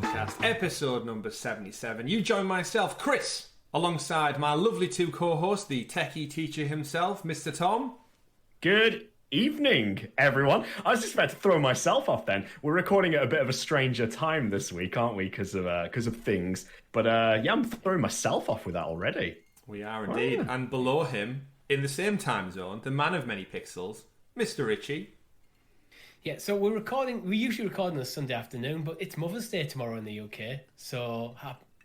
Podcast, episode number 77. You join myself, Chris, alongside my lovely two co-hosts, the techie teacher himself, Mr. Tom. Good evening, everyone. I was just about to throw myself off then. We're recording at a bit of a stranger time this week, aren't we, because of things. But yeah, I'm throwing myself off with that already. We are indeed. Oh. And below him, in the same time zone, the man of many pixels, Mr. Richie. Yeah, so we usually record on a Sunday afternoon, but it's Mother's Day tomorrow in the UK. So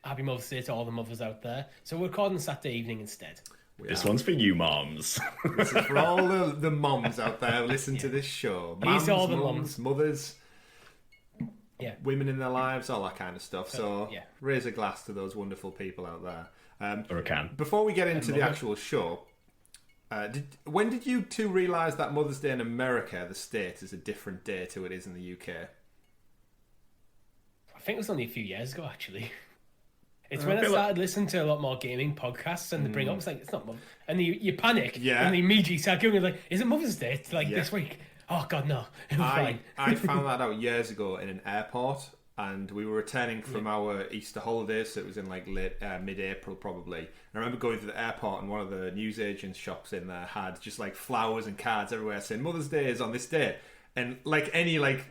happy Mother's Day to all the mothers out there. So we're recording Saturday evening instead. This one's for you, moms. This is for all the moms out there who listen to this show. These are all the moms, mothers, women in their lives, all that kind of stuff. So raise a glass to those wonderful people out there. Or a can. Before we get into the actual show, when did you two realise that Mother's Day in America, the States, is a different day to it is in the UK? I think it was only a few years ago, actually. It's when I started listening to a lot more gaming podcasts, and they bring up, it's like, it's not Mother's Day. And you panic, and they immediately start going, like, is it Mother's Day? It's like this week. Oh, God, no. I found that out years ago in an airport, and we were returning from our Easter holidays, so it was in like mid-April probably. And I remember going to the airport, and one of the newsagents shops in there had just like flowers and cards everywhere saying Mother's Day is on this day. And like any like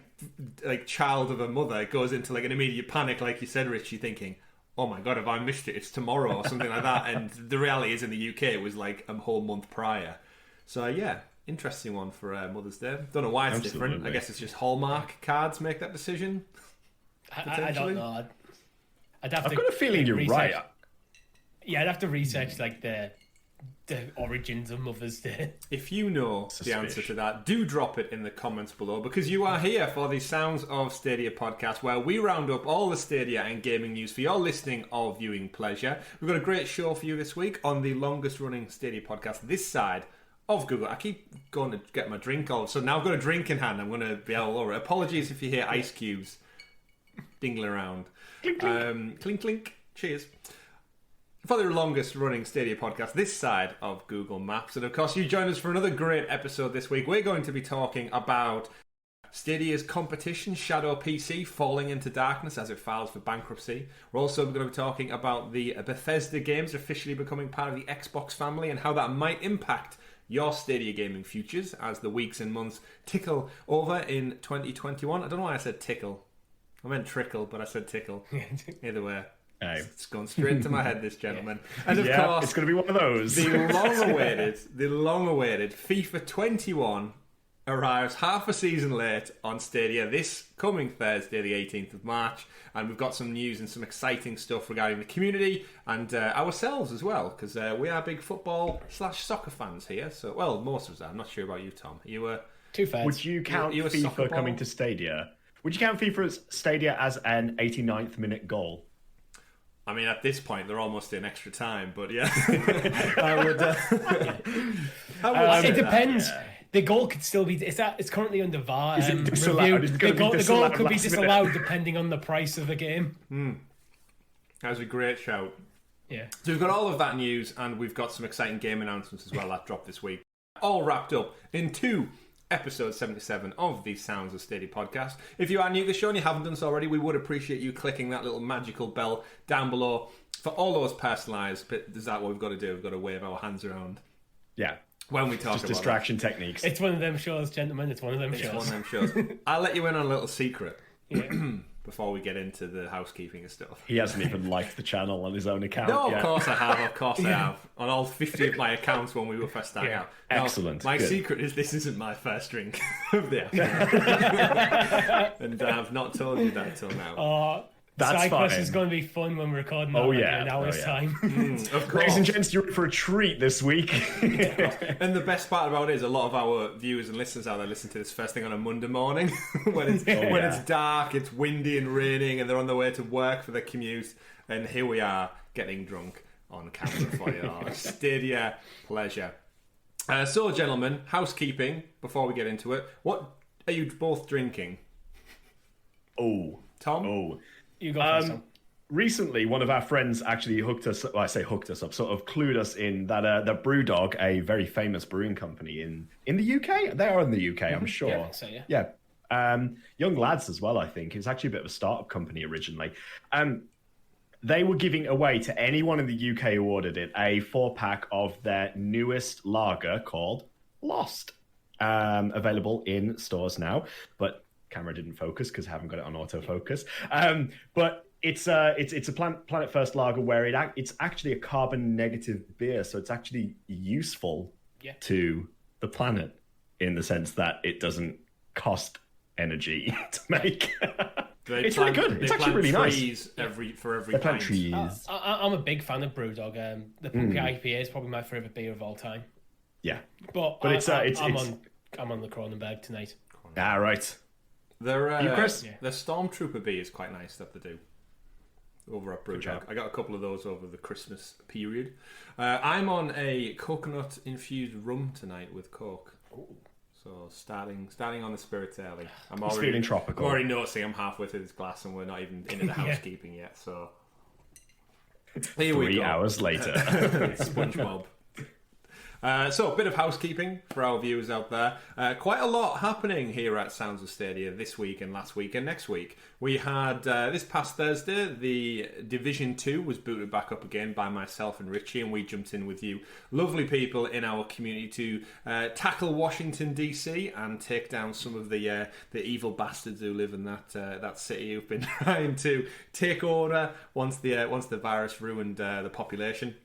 child of a mother, it goes into like an immediate panic, like you said, Richie, thinking, oh my God, have I missed it? It's tomorrow or something like that. And the reality is in the UK, it was like a whole month prior. So yeah, interesting one for Mother's Day. Don't know why it's different. I guess it's just Hallmark cards make that decision. I don't know. I've got a feeling you're right. Yeah, I'd have to research like the origins of Mother's Day. If you know the answer to that, do drop it in the comments below, because you are here for the Sounds of Stadia podcast, where we round up all the Stadia and gaming news for your listening or viewing pleasure. We've got a great show for you this week on the longest running Stadia podcast this side of Google. I keep going to get my drink all, so now I've got a drink in hand. I'm going to be all over it. Apologies if you hear ice cubes dingling around. Clink, clink. Clink, clink. Cheers. For the longest running Stadia podcast this side of Google Maps. And of course, you join us for another great episode this week. We're going to be talking about Stadia's competition, Shadow PC, falling into darkness as it files for bankruptcy. We're also going to be talking about the Bethesda games officially becoming part of the Xbox family and how that might impact your Stadia gaming futures as the weeks and months tickle over in 2021. I don't know why I said tickle. I meant trickle, but I said tickle. Either way. It's gone straight into my head, this gentleman. And of course, it's going to be one of those. The long-awaited FIFA 21 arrives half a season late on Stadia this coming Thursday, the 18th of March. And we've got some news and some exciting stuff regarding the community and ourselves as well, because we are big football/soccer fans here. So, well, most of us are. I'm not sure about you, Tom. You Two fans. Would you count FIFA coming to Stadia? Would you count FIFA's Stadia as an 89th minute goal? I mean, at this point, they're almost in extra time, but yeah. I would it depends. That, yeah. The goal could still be... It's currently under VAR review. The goal could be disallowed depending on the price of the game. That was a great shout. Yeah. So we've got all of that news, and we've got some exciting game announcements as well that dropped this week. All wrapped up into episode 77 of the Sounds of Stadia podcast. If you are new to the show and you haven't done so already, we would appreciate you clicking that little magical bell down below for all those personalised. But is that what we've got to do? We've got to wave our hands around. Yeah. When we talk just about distraction techniques. It's one of them shows, gentlemen. It's one of them shows. I'll let you in on a little secret. Before we get into the housekeeping and stuff. He hasn't even liked the channel on his own account yet. Of course I have. Of course I have. On all 50 of my accounts when we were first starting out. Now, excellent. My secret is this isn't my first drink of the afternoon. And I've not told you that till now. That's fine. SideQuest is going to be fun when we're recording in an hour's time. Of course. Ladies and gents, you're in for a treat this week. And the best part about it is a lot of our viewers and listeners out there listen to this first thing on a Monday morning when it's dark, it's windy and raining, and they're on their way to work for their commute. And here we are getting drunk on camera for your Stadia pleasure. So, gentlemen, housekeeping before we get into it. What are you both drinking? Tom? You go first, Tom. Recently, one of our friends actually hooked us up, sort of clued us in that that Brewdog, a very famous brewing company in the UK. They are in the UK, I'm sure. Yeah. young lads as well, I think. It was actually a bit of a startup company originally. They were giving away to anyone in the UK who ordered it a 4-pack of their newest lager called Lost. Available in stores now, but camera didn't focus because I haven't got it on autofocus. But it's a Planet First lager where it's actually a carbon negative beer, so it's actually useful to the planet in the sense that it doesn't cost energy to make. It's really good. It's actually really nice. For every pint. Trees. I'm a big fan of BrewDog. The Pumpy IPA is probably my favourite beer of all time. Yeah, but I'm on the Kronenberg tonight. Ah, right. Their Stormtrooper beer is quite nice that they do over at BrewDog. I got a couple of those over the Christmas period. I'm on a coconut infused rum tonight with Coke. Ooh. So starting on the spirits early. I'm already feeling tropical. I'm already noticing I'm halfway through this glass and we're not even into the housekeeping yet. So here 3 hours later, SpongeBob. So a bit of housekeeping for our viewers out there. Quite a lot happening here at Sounds of Stadia this week and last week and next week. We had this past Thursday, the Division 2 was booted back up again by myself and Richie, and we jumped in with you lovely people in our community to tackle Washington DC and take down some of the evil bastards who live in that city who've been trying to take order once the virus ruined the population.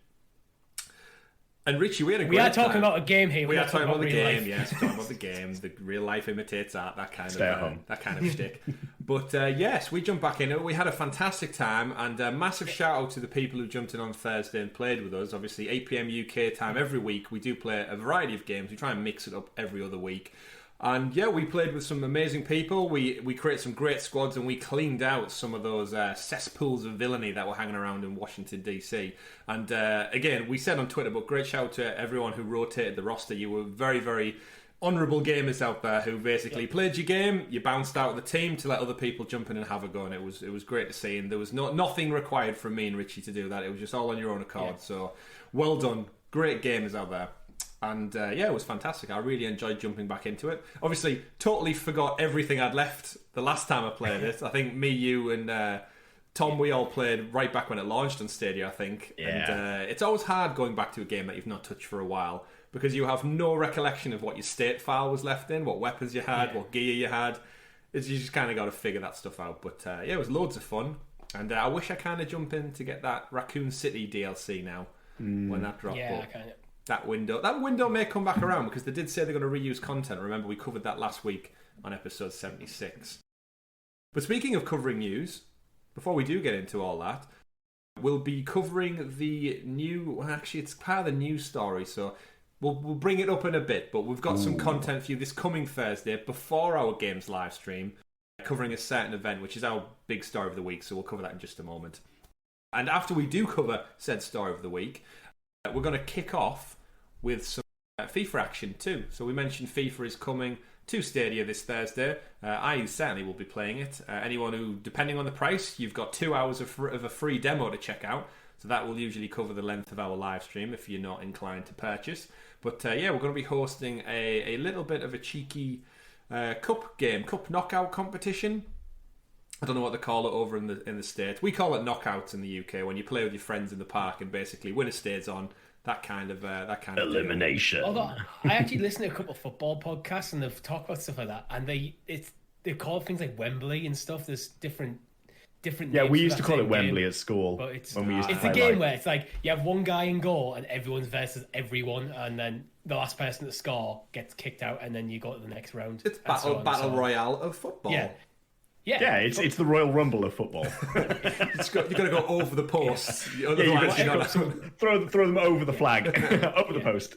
And Richie, we had a great time. We are talking about a game here. We are talking about the game, yes. We're talking about the game. The real life imitates art, that kind of shtick. But yes, we jumped back in it. We had a fantastic time, and a massive shout out to the people who jumped in on Thursday and played with us. Obviously, 8 PM UK time every week. We do play a variety of games. We try and mix it up every other week. And yeah, we played with some amazing people. We created some great squads, and we cleaned out some of those cesspools of villainy that were hanging around in Washington DC. And again, we said on Twitter, but great shout out to everyone who rotated the roster. You were very, very honourable gamers out there who basically played your game. You bounced out of the team to let other people jump in and have a go, and it was great to see. And there was nothing required from me and Richie to do that. It was just all on your own accord. Yeah. So well done, great gamers out there. And yeah, it was fantastic. I really enjoyed jumping back into it. Obviously, totally forgot everything I'd left the last time I played it. I think me, you, and Tom, we all played right back when it launched on Stadia, I think. Yeah. And it's always hard going back to a game that you've not touched for a while because you have no recollection of what your state file was left in, what weapons you had, what gear you had. You just kind of got to figure that stuff out. But yeah, it was loads of fun. And I wish I kind of jump in to get that Raccoon City DLC now when that dropped. Yeah, I kind of. That window may come back around because they did say they're going to reuse content. Remember, we covered that last week on episode 76. But speaking of covering news, before we do get into all that, we'll be covering the new... Well, actually, it's part of the news story, so we'll bring it up in a bit. But we've got some content for you this coming Thursday before our games live stream, covering a certain event, which is our big story of the week. So we'll cover that in just a moment. And after we do cover said story of the week, we're going to kick off with some FIFA action too. So we mentioned FIFA is coming to Stadia this Thursday. I certainly will be playing it. Anyone who, depending on the price, you've got 2 hours of a free demo to check out. So that will usually cover the length of our live stream if you're not inclined to purchase. But yeah, we're going to be hosting a little bit of a cheeky cup knockout competition. I don't know what they call it over in the States. We call it knockouts in the UK when you play with your friends in the park and basically winner stays on. That kind of elimination. Although I actually listened to a couple of football podcasts and they've talked about stuff like that, and they call things like Wembley and stuff. There's different. Yeah, we used to call it Wembley at school. But it's a game where it's like you have one guy in goal and everyone's versus everyone, and then the last person to score gets kicked out, and then you go to the next round. It's battle royale of football. Yeah, it's the Royal Rumble of football. You've got to go over the posts. Throw them over the flag, over the post.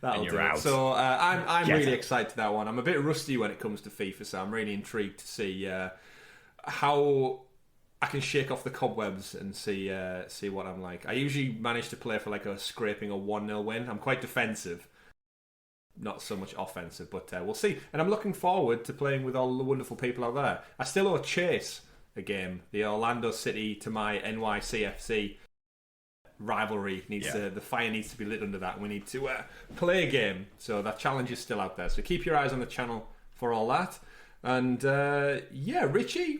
That'll do it. So I'm really excited to that one. I'm a bit rusty when it comes to FIFA, so I'm really intrigued to see how I can shake off the cobwebs and see what I'm like. I usually manage to play for like a scraping a 1-0 win. I'm quite defensive. Not so much offensive, but we'll see. And I'm looking forward to playing with all the wonderful people out there. I still owe Chase a game. The Orlando City to my NYCFC rivalry the fire needs to be lit under that. We need to play a game. So that challenge is still out there. So keep your eyes on the channel for all that. And Richie,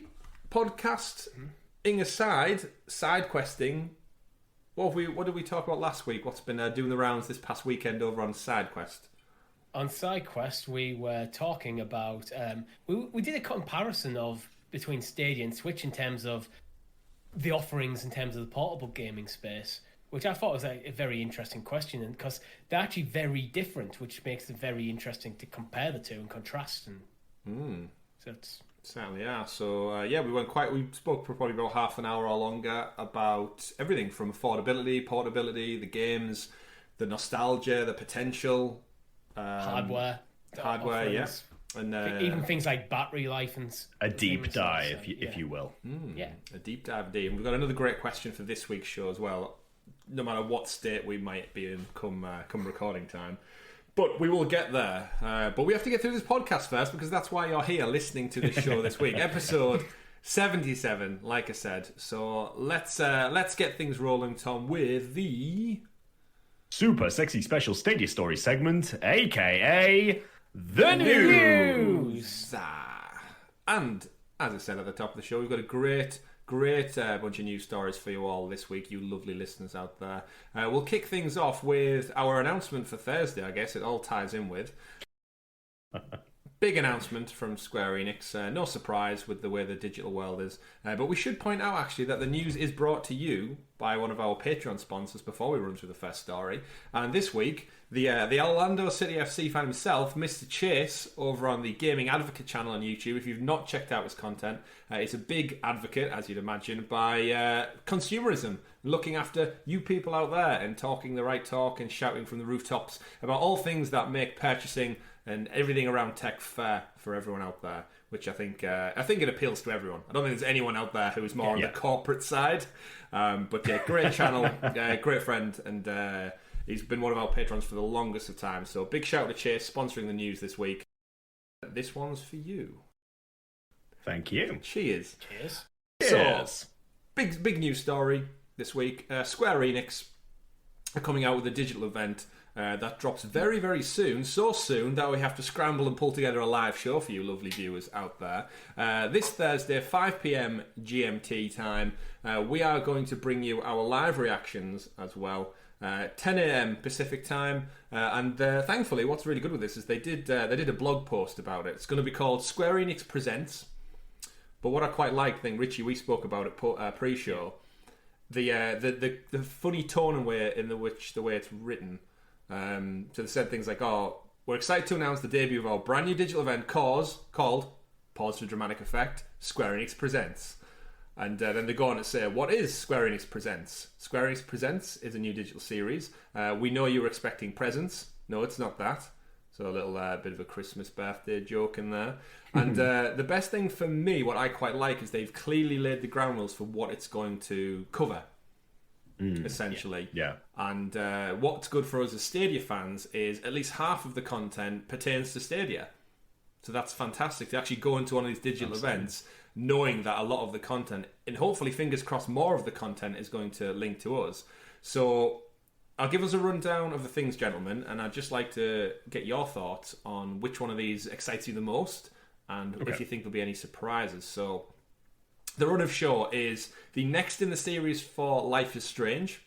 podcasting aside, side questing. What did we talk about last week? What's been doing the rounds this past weekend over on SideQuest? On SideQuest, we were talking about we did a comparison between Stadia and Switch in terms of the offerings in terms of the portable gaming space, which I thought was a very interesting question, and because they're actually very different, which makes it very interesting to compare the two and contrast. And so it's certainly are. So we spoke for probably about half an hour or longer about everything from affordability, portability, the games, the nostalgia, the potential, hardware, offerings. And even things like battery life and a deep dive, if you will. A deep dive indeed. And we've got another great question for this week's show as well. No matter what state we might be in come recording time. But we will get there. But we have to get through this podcast first, because that's why you're here listening to this show this week. Episode 77, like I said. So let's get things rolling, Tom, with the super sexy special Stadia story segment, aka the news. And as I said at the top of the show, we've got a great bunch of news stories for you all this week, you lovely listeners out there. We'll kick things off with our announcement for Thursday. I guess it all ties in with big announcement from Square Enix. No surprise with the way the digital world is, but we should point out actually that the news is brought to you by one of our Patreon sponsors before we run through the first story. And this week, the Orlando City FC fan himself, Mr. Chase, over on the Gaming Advocate channel on YouTube. If you've not checked out his content, it's a big advocate, as you'd imagine, by consumerism, looking after you people out there and talking the right talk and shouting from the rooftops about all things that make purchasing and everything around tech fair for everyone out there, which I think it appeals to everyone. I don't think there's anyone out there who is more on the corporate side. But yeah, great channel, great friend, and he's been one of our patrons for the longest of time. So big shout to Chase, sponsoring the news this week. This one's for you. Thank you. Cheers. Cheers. So, big news story this week. Square Enix are coming out with a digital event that drops very, very soon. So soon that we have to scramble and pull together a live show for you lovely viewers out there. This Thursday, 5 p.m. GMT time, we are going to bring you our live reactions as well. 10 a.m. Pacific time, and thankfully, what's really good with this is they did a blog post about it. It's going to be called Square Enix Presents. But what I quite like, Richie, we spoke about it pre-show, the funny tone and way in the way it's written. So they said things like, "Oh, we're excited to announce the debut of our brand new digital event called Pause for Dramatic Effect, Square Enix Presents." And then they go on to say, what is Square Enix Presents? Square Enix Presents is a new digital series. We know you were expecting presents. No, it's not that. So a little bit of a Christmas birthday joke in there. And the best thing for me, what I quite like, is they've clearly laid the ground rules for what it's going to cover, essentially. Yeah. And what's good for us as Stadia fans is at least half of the content pertains to Stadia. So that's fantastic to actually go into one of these digital events knowing that a lot of the content, and hopefully fingers crossed more of the content, is going to link to us. So I'll give us a rundown of the things, gentlemen, and I'd just like to get your thoughts on which one of these excites you the most and if you think there'll be any surprises. So the run of show is the next in the series for Life is Strange.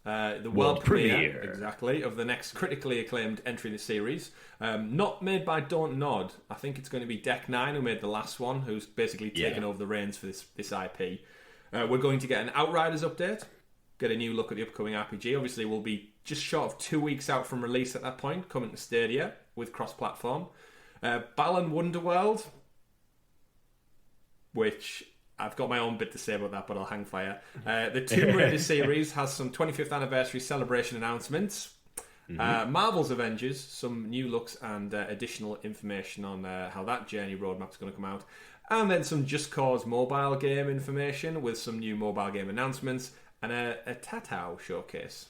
The world premiere, exactly, of the next critically acclaimed entry in the series. Not made by Don't Nod. I think it's going to be Deck 9, who made the last one, who's basically taken over the reins for this IP. We're going to get an Outriders update, get a new look at the upcoming RPG. Obviously, we'll be just short of 2 weeks out from release at that point, coming to Stadia with cross-platform. Balan Wonderworld, which I've got my own bit to say about that, but I'll hang fire. The Tomb Raider series has some 25th anniversary celebration announcements. Marvel's Avengers, some new looks and additional information on how that journey roadmap is going to come out. And then some Just Cause mobile game information with some new mobile game announcements. And a Tatao showcase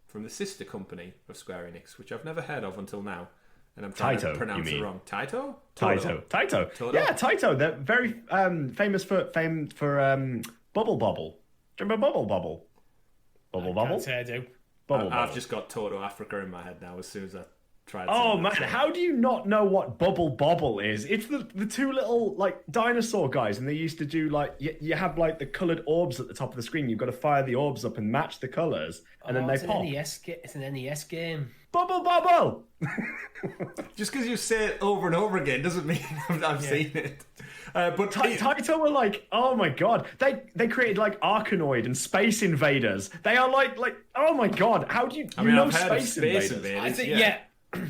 from the sister company of Square Enix, which I've never heard of until now. And I'm trying to pronounce it wrong. Taito? Taito. Yeah, Taito. They're very famous for Bubble Bobble. Do you remember Bubble Bobble? Bubble Bobble? Can't say I do. I've just got Toto Africa in my head now as soon as I tried. Oh man, how do you not know what Bubble Bobble is? It's the two little like dinosaur guys, and they used to do like you have like the coloured orbs at the top of the screen. You've got to fire the orbs up and match the colours, and then they pop. It's an NES game. Bubble Bobble. Just because you say it over and over again doesn't mean I've seen it. But Taito were like, oh my god, they created like Arkanoid and Space Invaders. They are like oh my god, how do you know I've heard of Space Invaders? I think, yeah.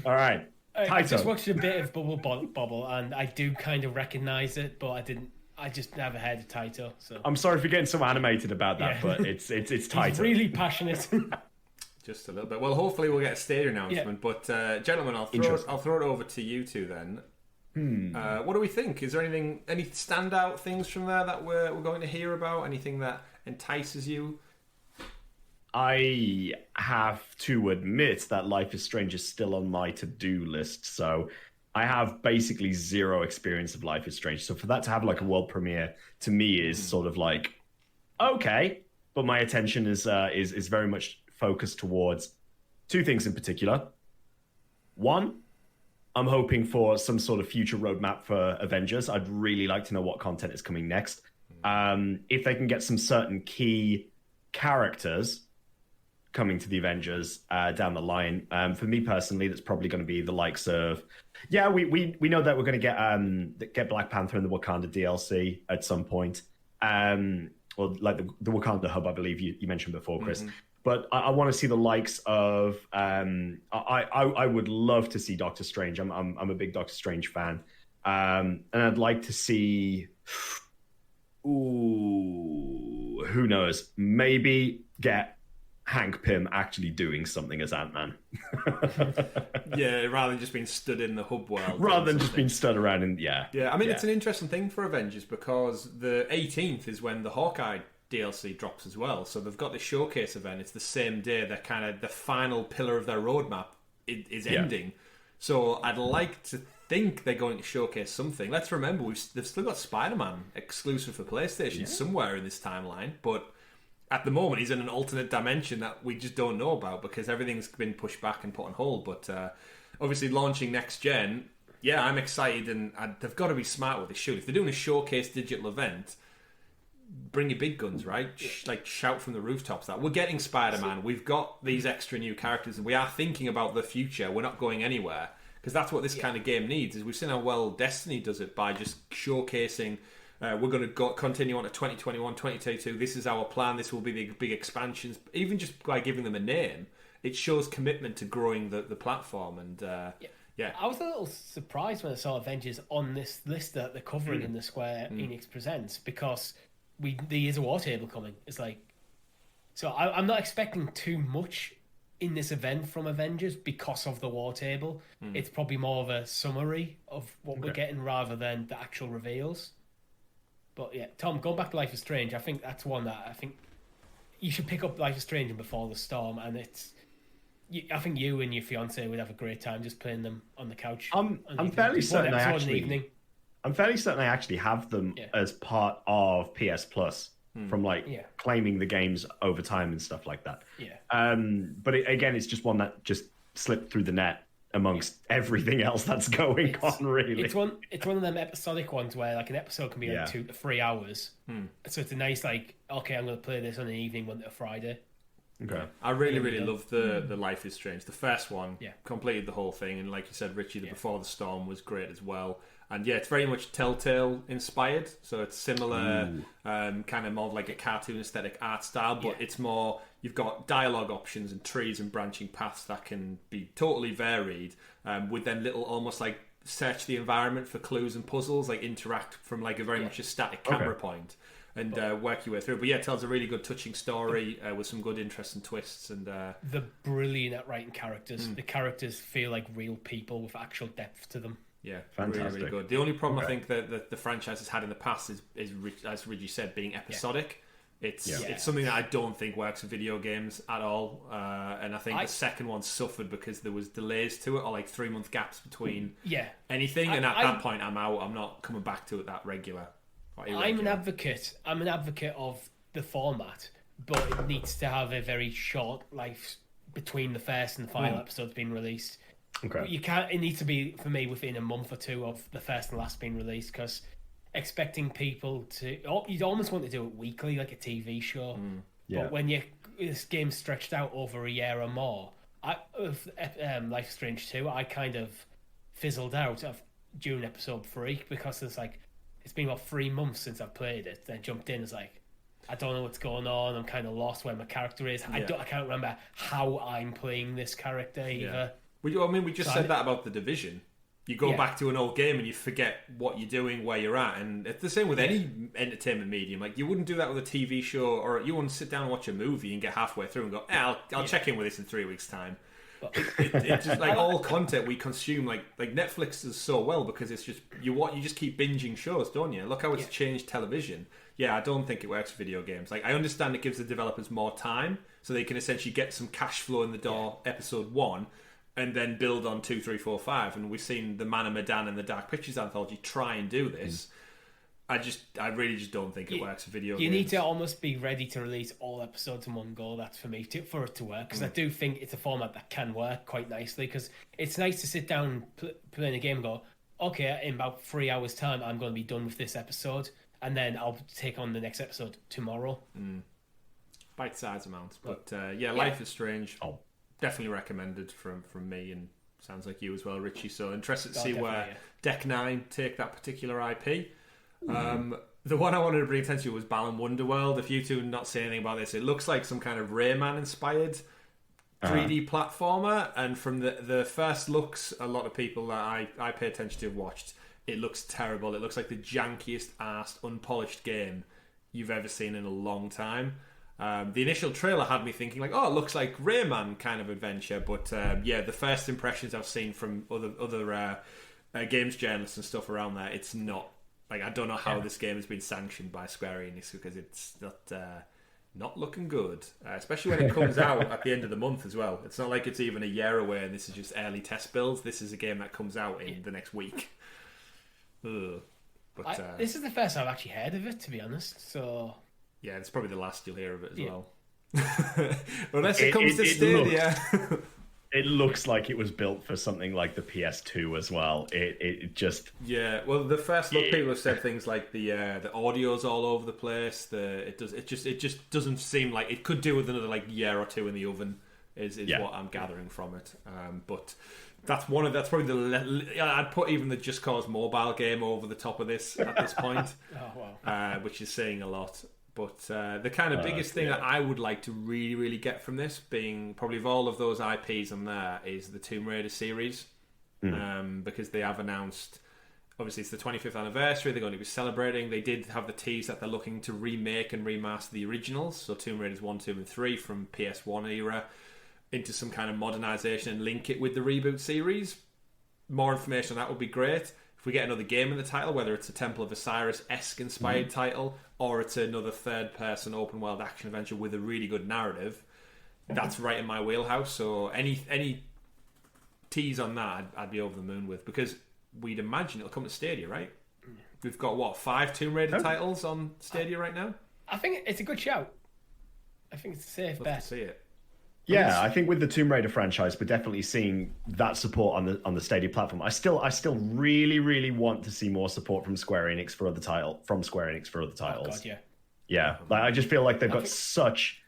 All right, I just watched a bit of Bubble, and I do kind of recognise it, but I just never heard of Taito. So I'm sorry for getting so animated about that, but it's Taito. He's really passionate. Just a little bit. Well, hopefully we'll get a Stadia announcement. Yeah. But gentlemen, I'll throw it over to you two then. What do we think? Is there any standout things from there that we're going to hear about? Anything that entices you? I have to admit that Life is Strange is still on my to-do list, so I have basically zero experience of Life is Strange. So for that to have like a world premiere to me is sort of like okay, but my attention is very much focused towards two things in particular. One, I'm hoping for some sort of future roadmap for Avengers. I'd really like to know what content is coming next. If they can get some certain key characters coming to the Avengers down the line. For me personally, that's probably going to be the likes of... Yeah, we know that we're going to get Black Panther and the Wakanda DLC at some point. Or like the Wakanda hub, I believe you mentioned before, Chris. Mm-hmm. But I want to see the likes of... I would love to see Doctor Strange. I'm a big Doctor Strange fan. And I'd like to see... Ooh, who knows? Maybe get Hank Pym actually doing something as Ant-Man. Yeah, rather than just being stood in the hub world. Rather than just being stood around in... Yeah. Yeah, I mean, it's an interesting thing for Avengers because the 18th is when the Hawkeye DLC drops as well. So they've got the showcase event. It's the same day that kind of the final pillar of their roadmap is ending. So I'd like to think they're going to showcase something. Let's remember, they've still got Spider-Man exclusive for PlayStation somewhere in this timeline, but at the moment he's in an alternate dimension that we just don't know about because everything's been pushed back and put on hold. But obviously launching next gen, I'm excited, and they've got to be smart with this shoot. If they're doing a showcase digital event, bring your big guns, right? Like shout from the rooftops that we're getting Spider-Man. We've got these extra new characters, and we are thinking about the future. We're not going anywhere. Because that's what this kind of game needs. Is we've seen how well Destiny does it by just showcasing. We're going to continue on to 2021, 2022. This is our plan. This will be the big expansions. Even just by giving them a name, it shows commitment to growing the platform. And I was a little surprised when I saw Avengers on this list that they're covering in the Square Enix Presents, because there is a war table coming. It's like, so I'm not expecting too much in this event from Avengers because of the war table. It's probably more of a summary of what we're getting rather than the actual reveals. But yeah, Tom, going back to Life is Strange, I think that's one that I think you should pick up Life is Strange and Before the Storm, and I think you and your fiance would have a great time just playing them on the couch. I'm fairly certain I actually have them as part of PS Plus. From claiming the games over time and stuff like that. But again, it's just one that just slipped through the net amongst everything else that's going on. Really, it's one of them episodic ones where like an episode can be like 2 to 3 hours. So it's a nice I'm going to play this on an evening, Monday to Friday. Okay, I really love the Life is Strange. The first one, completed the whole thing, and like you said, Richie, the Before the Storm was great as well. And it's very much Telltale inspired, so it's similar, kind of more like a cartoon aesthetic art style, but it's more, you've got dialogue options and trees and branching paths that can be totally varied, with then little almost like search the environment for clues and puzzles, like interact from like a very much a static camera point and work your way through. But it tells a really good touching story with some good interesting twists. And they're brilliant at writing characters. The characters feel like real people with actual depth to them. Yeah, fantastic. Really good. The only problem I think that the franchise has had in the past is as Reggie said, being episodic. It's something that I don't think works with video games at all. And I think the second one suffered because there was delays to it, or like 3-month gaps between anything. And at that point, I'm out. I'm not coming back to it that regular. I'm an advocate of the format, but it needs to have a very short life between the first and the final episodes being released. Okay. You can't. It needs to be for me within a month or two of the first and last being released, because expecting people to, you'd almost want to do it weekly, like a TV show. Yeah. But when this game's stretched out over a year or more, with Life is Strange 2, I kind of fizzled out during episode 3 because it's been about 3 months since I've played it. Then jumped in, it's like, I don't know what's going on. I'm kind of lost where my character is. I can't remember how I'm playing this character either. We just said that about The Division. You go back to an old game and you forget what you're doing, where you're at, and it's the same with any entertainment medium. Like, you wouldn't do that with a TV show, or you wouldn't sit down and watch a movie and get halfway through and go, I'll check in with this in 3 weeks' time. It's just like all content we consume, like Netflix does so well, because it's just you just keep binging shows, don't you? Look how it's changed television. Yeah, I don't think it works for video games. Like, I understand it gives the developers more time, so they can essentially get some cash flow in the door episode 1, and then build on 2, 3, 4, 5. And we've seen the Man of Medan and the Dark Pictures anthology try and do this. I really just don't think it works for video games. You need to almost be ready to release all episodes in one go. That's for me, for it to work. Because I do think it's a format that can work quite nicely. Because it's nice to sit down, playing a game and go, okay, in about 3 hours' time, I'm going to be done with this episode. And then I'll take on the next episode tomorrow. Bite-sized amounts. But Life is Strange. Definitely recommended from me, and sounds like you as well, Richie. So interested to see where Deck 9 take that particular IP. The one I wanted to bring attention to was Balan Wonderworld. If you two not say anything about this, it looks like some kind of Rayman inspired 3D platformer, and from the first looks, a lot of people that I pay attention to have watched, it looks terrible. It looks like the jankiest arsed, unpolished game you've ever seen in a long time. The initial trailer had me thinking like, it looks like Rayman kind of adventure, but the first impressions I've seen from other games journalists and stuff around there, it's not. Like, I don't know how this game has been sanctioned by Square Enix, because it's not looking good, especially when it comes out at the end of the month as well. It's not like it's even a year away and this is just early test builds. This is a game that comes out in the next week. But this is the first I've actually heard of it, to be honest. So yeah, it's probably the last you'll hear of it as well. Unless it comes to Stadia. It looks like it was built for something like the PS2 as well. It just well, the first look, people have said things like the audio's all over the place. It just doesn't seem like it could do with another like year or two in the oven. Is what I'm gathering from it. But that's probably I'd put even the Just Cause mobile game over the top of this at this point. Which is saying a lot. But the kind of biggest thing that I would like to really, really get from this, being probably of all of those IPs on there, is the Tomb Raider series. Because they have announced, obviously it's the 25th anniversary, they're going to be celebrating. They did have the tease that they're looking to remake and remaster the originals, so Tomb Raiders 1, 2 and 3 from PS1 era, into some kind of modernisation and link it with the reboot series. More information on that would be great. If we get another game in the title, whether it's a Temple of Osiris-esque inspired title, or it's another third-person open-world action adventure with a really good narrative, that's right in my wheelhouse. So any tease on that, I'd be over the moon with, because we'd imagine it'll come to Stadia, right? We've got, 5 Tomb Raider titles on Stadia right now? I think it's a good shout. I think it's a safe bet. Love to see it. Yeah, I think with the Tomb Raider franchise, we're definitely seeing that support on the Stadia platform. I still really, really want to see more support from Square Enix for other titles. Oh God, yeah. Like, I just feel like they've got such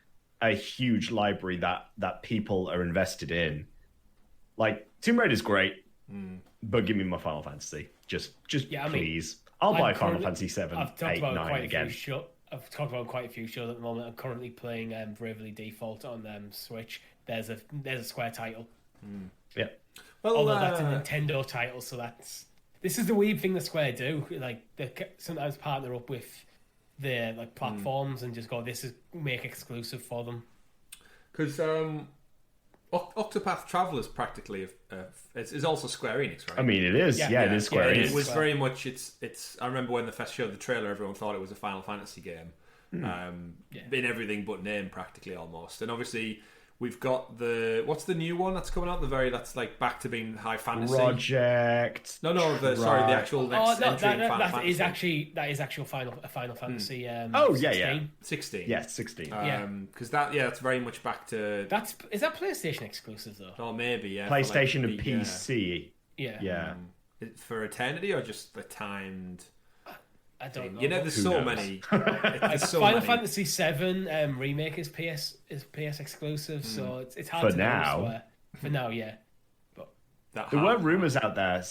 a huge library that people are invested in. Like, Tomb Raider's great, but give me my Final Fantasy. Just please. I'll buy Final Fantasy 7, 8, 9 again. I've talked about quite a few shows at the moment. I'm currently playing Bravely Default on Switch. There's a Square title. Yeah. Well, although that's a Nintendo title, so this is the weird thing that Square do. Like, they sometimes partner up with their platforms and just go, make exclusive for them. Because Octopath Traveler's practically is also Square Enix, right? I mean, it is. Yeah, it is Square Enix. It was very much. It's. I remember when they first showed the trailer, everyone thought it was a Final Fantasy game, in everything but name, practically almost. And obviously, We've got what's the new one that's coming out? That's like back to being high fantasy. Project. No, the actual next entry in Final Fantasy. That is actual Final Fantasy. 16. Yeah, 16. Because that's very much back to. Is that PlayStation exclusive though? Oh, maybe PlayStation and PC. Yeah. For eternity or just the timed. I don't know. You know, there's so many. Final Fantasy VII remake is PS exclusive, so it's hard for now. For now, yeah. But there were rumors out there.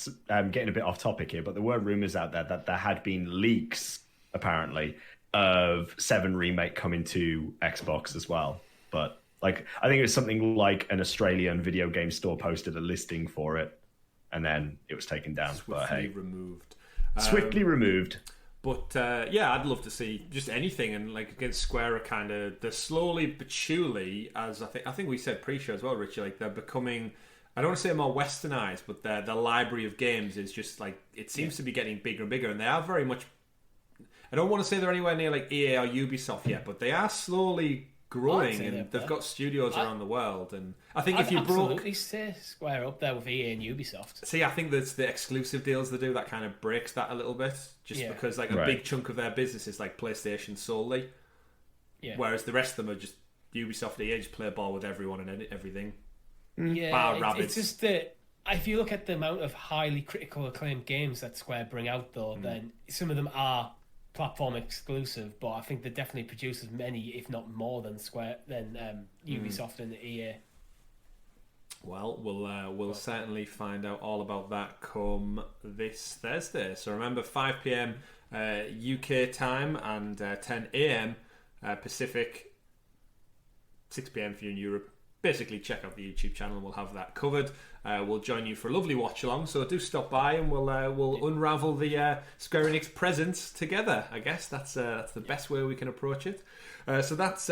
Getting a bit off topic here, but there were rumors out there that there had been leaks, apparently, of 7 remake coming to Xbox as well. But I think it was something like an Australian video game store posted a listing for it, and then it was taken down. Swiftly removed. But I'd love to see just anything, and like against Square, they're slowly but surely, as I think we said pre-show as well, Richie. Like they're becoming, I don't want to say more westernized, but their library of games is just like it seems to be getting bigger and bigger, and they are very much. I don't want to say they're anywhere near like EA or Ubisoft yet, but they are slowly growing, and they've got studios around the world. And I think if you absolutely say Square up there with EA and Ubisoft. See, I think that's the exclusive deals they do that kind of breaks that a little bit, because like a big chunk of their business is like PlayStation solely, whereas the rest of them are just Ubisoft, EA just play ball with everyone and everything. It's just that if you look at the amount of highly critical acclaimed games that Square bring out, though, then some of them are platform exclusive, but I think they definitely produce as many, if not more, than Ubisoft and EA. Well, we'll certainly find out all about that come this Thursday. So remember, 5 p.m. UK time and 10 a.m. Pacific, 6 p.m. for you in Europe. Basically, check out the YouTube channel and we'll have that covered. We'll join you for a lovely watch along, so do stop by and we'll unravel the Square Enix presence together. I guess that's the best way we can approach it. So that's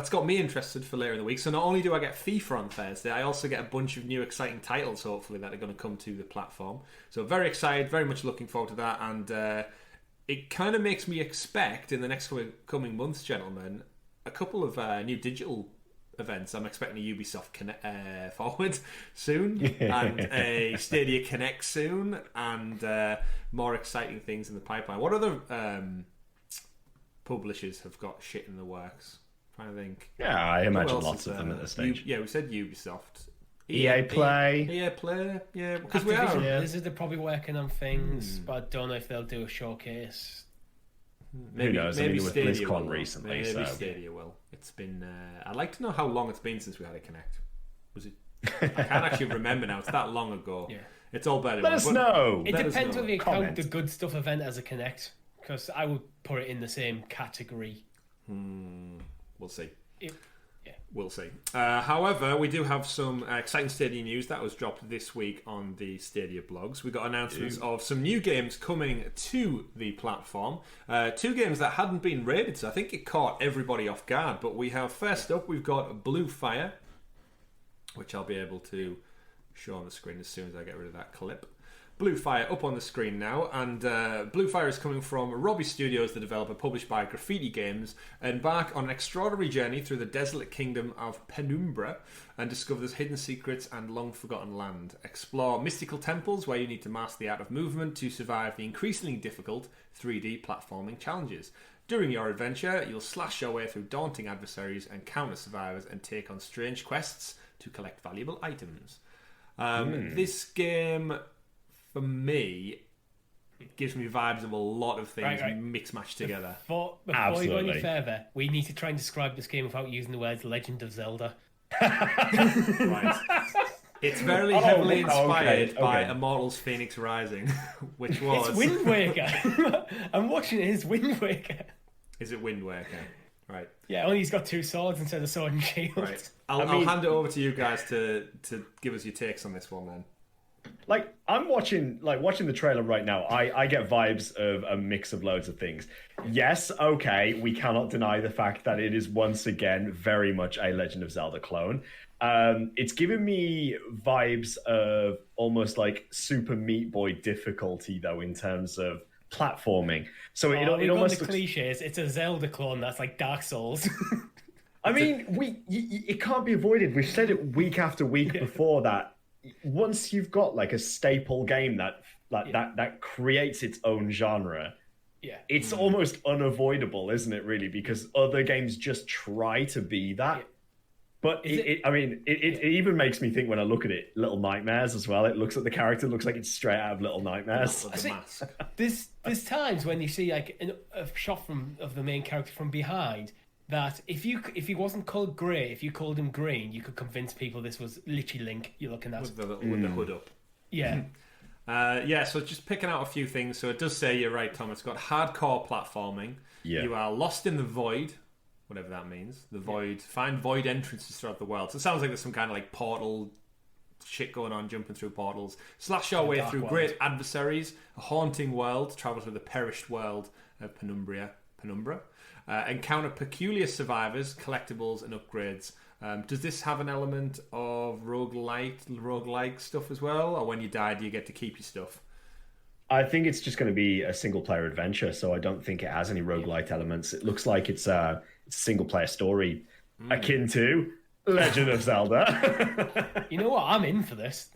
got me interested for later in the week. So not only do I get FIFA on Thursday, I also get a bunch of new exciting titles, hopefully, that are going to come to the platform. So very excited, very much looking forward to that, and it kind of makes me expect in the next coming months, gentlemen, a couple of new digital events. I'm expecting a Ubisoft Forward soon, and a Stadia Connect soon, and more exciting things in the pipeline. What other publishers have got shit in the works? I'm trying to think. Yeah, I imagine lots of them at this stage. We said Ubisoft. EA Play. Yeah, because we are. They're probably working on things, but I don't know if they'll do a showcase. Who knows? Maybe with BlizzCon recently. Maybe Stadia will. It's been. I'd like to know how long it's been since we had a Connect. Was it? I can't actually remember now. It's that long ago. Yeah. It's all better. Let us know. It depends whether you count the good stuff event as a Connect, because I would put it in the same category. We'll see. We'll see. However, we do have some exciting Stadia news that was dropped this week on the Stadia blogs. We got announcements of some new games coming to the platform. 2 games that hadn't been rated, so I think it caught everybody off guard. But we have, first up, we've got Blue Fire, which I'll be able to show on the screen as soon as I get rid of that clip. Blue Fire up on the screen now, and Blue Fire is coming from Robbie Studios, the developer, published by Graffiti Games. Embark on an extraordinary journey through the desolate kingdom of Penumbra and discover its hidden secrets and long-forgotten land. Explore mystical temples where you need to master the art of movement to survive the increasingly difficult 3D platforming challenges. During your adventure, you'll slash your way through daunting adversaries, encounter survivors, and take on strange quests to collect valuable items. This game, for me, it gives me vibes of a lot of things mix-matched together. Before we go any further, we need to try and describe this game without using the words Legend of Zelda. Right. It's very heavily inspired by Immortals Fenyx Rising, which was... It's Wind Waker. I'm watching it as Wind Waker. Is it Wind Waker? Right. Yeah, only he's got 2 swords instead of sword and shield. Right. I'll hand it over to you guys to give us your takes on this one then. I'm watching the trailer right now. I get vibes of a mix of loads of things. Yes, okay, we cannot deny the fact that it is once again very much a Legend of Zelda clone. It's giving me vibes of almost like Super Meat Boy difficulty, though, in terms of platforming. So it almost the cliches. It's a Zelda clone that's like Dark Souls. I mean, it can't be avoided. We've said it week after week before that. Once you've got like a staple game that creates its own genre, it's almost unavoidable, isn't it? Really, because other games just try to be that. But it even makes me think when I look at it, Little Nightmares as well. It looks at the character, looks like it's straight out of Little Nightmares. There's times when you see like a shot of the main character from behind that if he wasn't called grey, if you called him green, you could convince people this was literally Link you're looking at. With the hood up. Yeah. So just picking out a few things. So it does say, you're right, Tom, it's got hardcore platforming. Yeah. You are lost in the void, whatever that means. The void. Find void entrances throughout the world. So it sounds like there's some kind of like portal shit going on, jumping through portals. Slash your way through great adversaries. A haunting world. Travel through the perished world of Penumbra. Encounter peculiar survivors, collectibles, and upgrades. Does this have an element of roguelike stuff as well? Or when you die, do you get to keep your stuff? I think it's just going to be a single-player adventure, so I don't think it has any roguelite elements. It looks like it's a single-player story akin to Legend of Zelda. You know what? I'm in for this.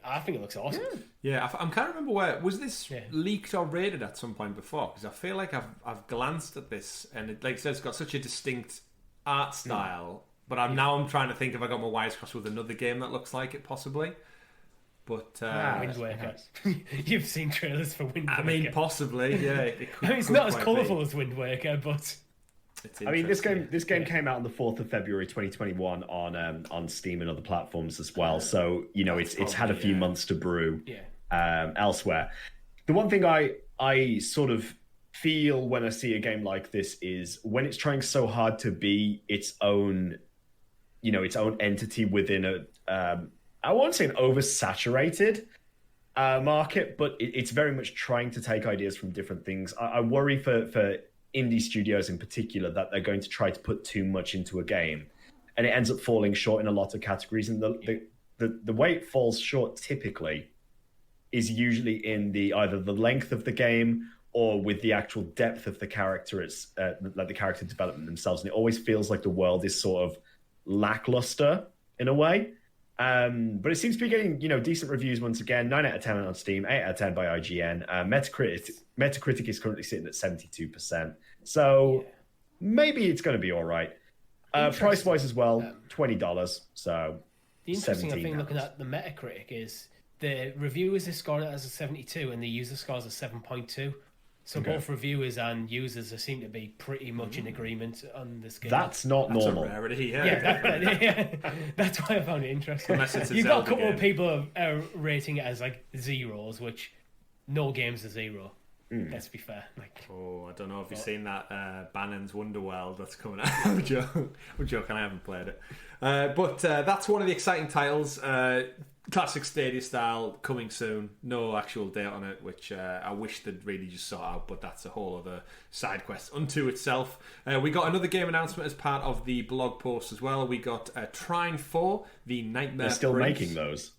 I think it looks awesome. Yeah, I'm can't remember where was this leaked or rated at some point before, because I feel like I've glanced at this and it says it's got such a distinct art style. But I'm trying to think if I got my wires crossed with another game that looks like it possibly. But Wind Waker. You've seen trailers for Wind Waker. I mean, possibly, yeah. It's not as colourful as Wind Waker, but I mean, this game came out on the 4th of February 2021 on Steam and other platforms as well. So it's had a few months to brew elsewhere. The one thing I sort of feel when I see a game like this is when it's trying so hard to be its own entity within a I won't say an oversaturated market, but it's very much trying to take ideas from different things. I worry for indie studios in particular that they're going to try to put too much into a game, and it ends up falling short in a lot of categories. And the way it falls short typically is usually in either the length of the game or with the actual depth of the character. It's like the character development themselves, and it always feels like the world is sort of lackluster in a way. But it seems to be getting, decent reviews once again. 9 out of 10 on Steam, 8 out of 10 by IGN. Metacritic is currently sitting at 72%. So maybe it's going to be all right. Price-wise as well, $20. So the interesting thing looking at the Metacritic is the reviewers have scored it as a 72 and the user scores a 7.2. So both reviewers and users seem to be pretty much in agreement on this game. That's not normal. That's a rarity, that's why I found it interesting. Unless it's a You've got a Zelda couple game. of people rating it as like zeros, which no game's a zero. Let's be fair. I don't know if you've seen that Bannon's Wonderworld that's coming out. I'm joking, I haven't played it. But that's one of the exciting titles. Classic Stadia style, coming soon. No actual date on it, which I wish they'd really just sort out, but that's a whole other side quest unto itself. We got another game announcement as part of the blog post as well. We got Trine 4, the Nightmare They're still Prince. making those.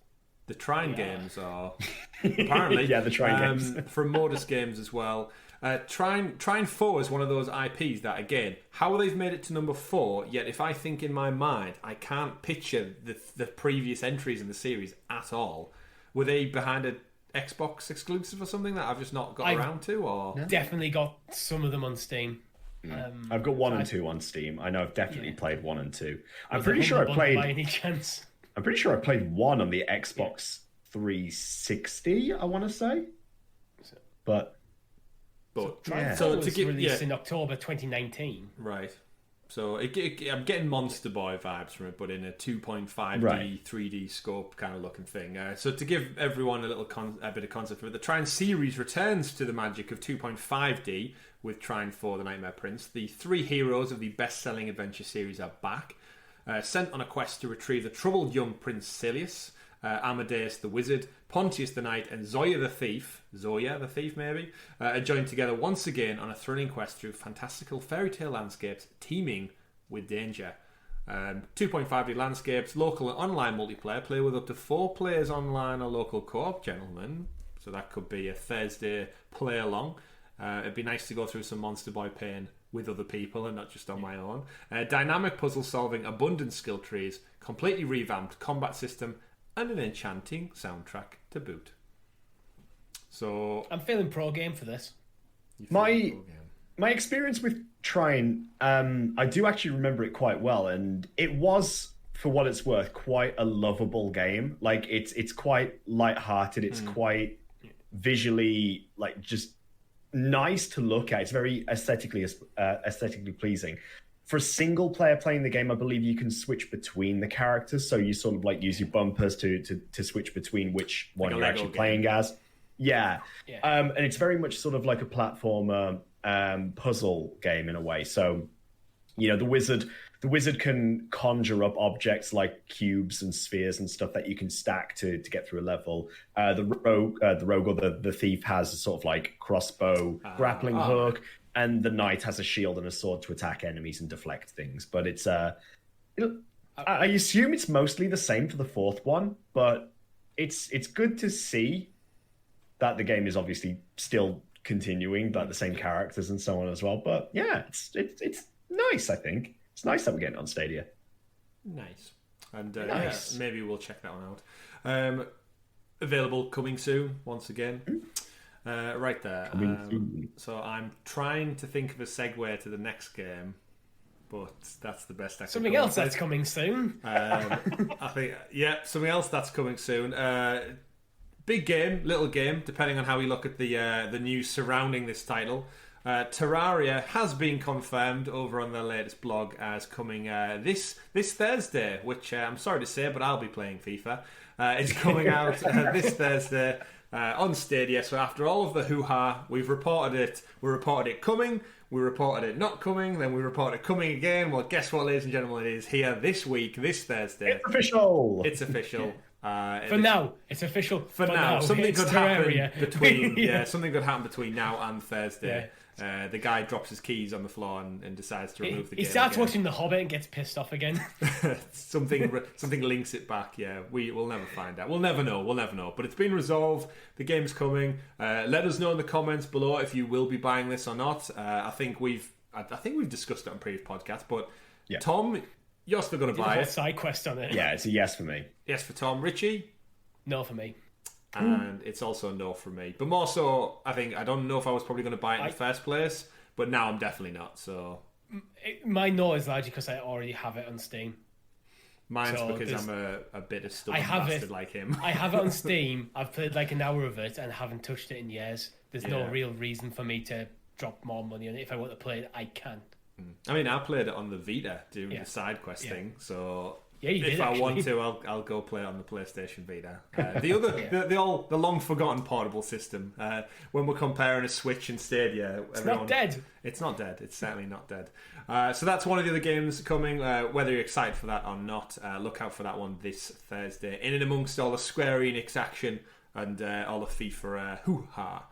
The Trine games are apparently the Trine games from Modus Games as well. Trine 4 is one of those IPs that, again, how they've made it to number 4, yet if I think in my mind, I can't picture the previous entries in the series at all. Were they behind an Xbox exclusive or something that I've just not got around to? Or definitely got some of them on Steam. I've got 1 and 2 on Steam. I know I've definitely played 1 and 2. I'm pretty sure I played. By any chance? I'm pretty sure I played 1 on the Xbox 360. I want to say, but so to get released in October 2019, right? So I'm getting Monster Boy vibes from it, but in a 2.5D 3D scope kind of looking thing. So to give everyone a bit of concept for it, the Trine series returns to the magic of 2.5D with Trine 4, the Nightmare Prince. The 3 heroes of the best-selling adventure series are back. Sent on a quest to retrieve the troubled young Prince Celius, Amadeus the Wizard, Pontius the Knight, and Zoya the Thief maybe, are joined together once again on a thrilling quest through fantastical fairy tale landscapes teeming with danger. 2.5D landscapes, local and online multiplayer, play with up to 4 players online or local co-op, gentlemen. So that could be a Thursday play along. It'd be nice to go through some Monster Boy pain with other people and not just on my own. Dynamic puzzle solving, abundant skill trees, completely revamped combat system, and an enchanting soundtrack to boot. So I'm feeling pro game for this. My experience with Trine, I do actually remember it quite well, and it was, for what it's worth, quite a lovable game. Like it's quite light-hearted. It's quite visually just nice to look at. It's very aesthetically pleasing. For a single player playing the game, I believe you can switch between the characters, so you sort of use your bumpers to switch between which one you're actually playing as. Yeah. And it's very much sort of like a platformer puzzle game in a way. So, the wizard can conjure up objects like cubes and spheres and stuff that you can stack to get through a level. The rogue or the thief has a sort of crossbow grappling hook, and the knight has a shield and a sword to attack enemies and deflect things. But it's I assume it's mostly the same for the fourth one, but it's good to see that the game is obviously still continuing, the same characters and so on as well. But yeah, it's nice. I think it's nice that we're getting on Stadia. Nice, and nice. Yeah, maybe we'll check that one out. Available coming soon once again. Right there. So I'm trying to think of a segue to the next game, but that's the best I can. Something else that's coming soon. I think, something else that's coming soon. Big game, little game, depending on how we look at the news surrounding this title. Terraria has been confirmed over on their latest blog as coming this Thursday, which I'm sorry to say, but I'll be playing FIFA. It's coming out this Thursday on Stadia. So after all of the hoo-ha, we've reported it. We reported it coming. We reported it not coming. Then we reported it coming again. Well, guess what, ladies and gentlemen? It is here this week, this Thursday. It's official. It's official. For now, it's official. For now, something could happen between. Something could happen between now and Thursday. The guy drops his keys on the floor and decides to remove the game. He starts watching The Hobbit and gets pissed off again. something links it back. Yeah, we'll never find out. We'll never know. But it's been resolved. The game's coming. Let us know in the comments below if you will be buying this or not. I think we've discussed it on previous podcasts. But Tom, you're still going to buy it. SideQuest on it. Yeah, it's a yes for me. Yes for Tom. Richie? No for me. And it's also a no from me. But more so, I don't know if I was probably going to buy it in the first place, but now I'm definitely not. So my no is largely because I already have it on Steam. Mine's because I'm a bit of stubborn bastard like him. I have it on Steam. I've played an hour of it and haven't touched it in years. There's no real reason for me to drop more money on it. If I want to play it, I can. I mean, I played it on the Vita doing the SideQuest thing, so if I want to, I'll go play it on the PlayStation Vita. The long forgotten portable system. When we're comparing a Switch and Stadia, it's not dead. It's not dead. It's certainly not dead. So that's one of the other games coming. Whether you're excited for that or not, look out for that one this Thursday. In and amongst all the Square Enix action and all the FIFA hoo-ha.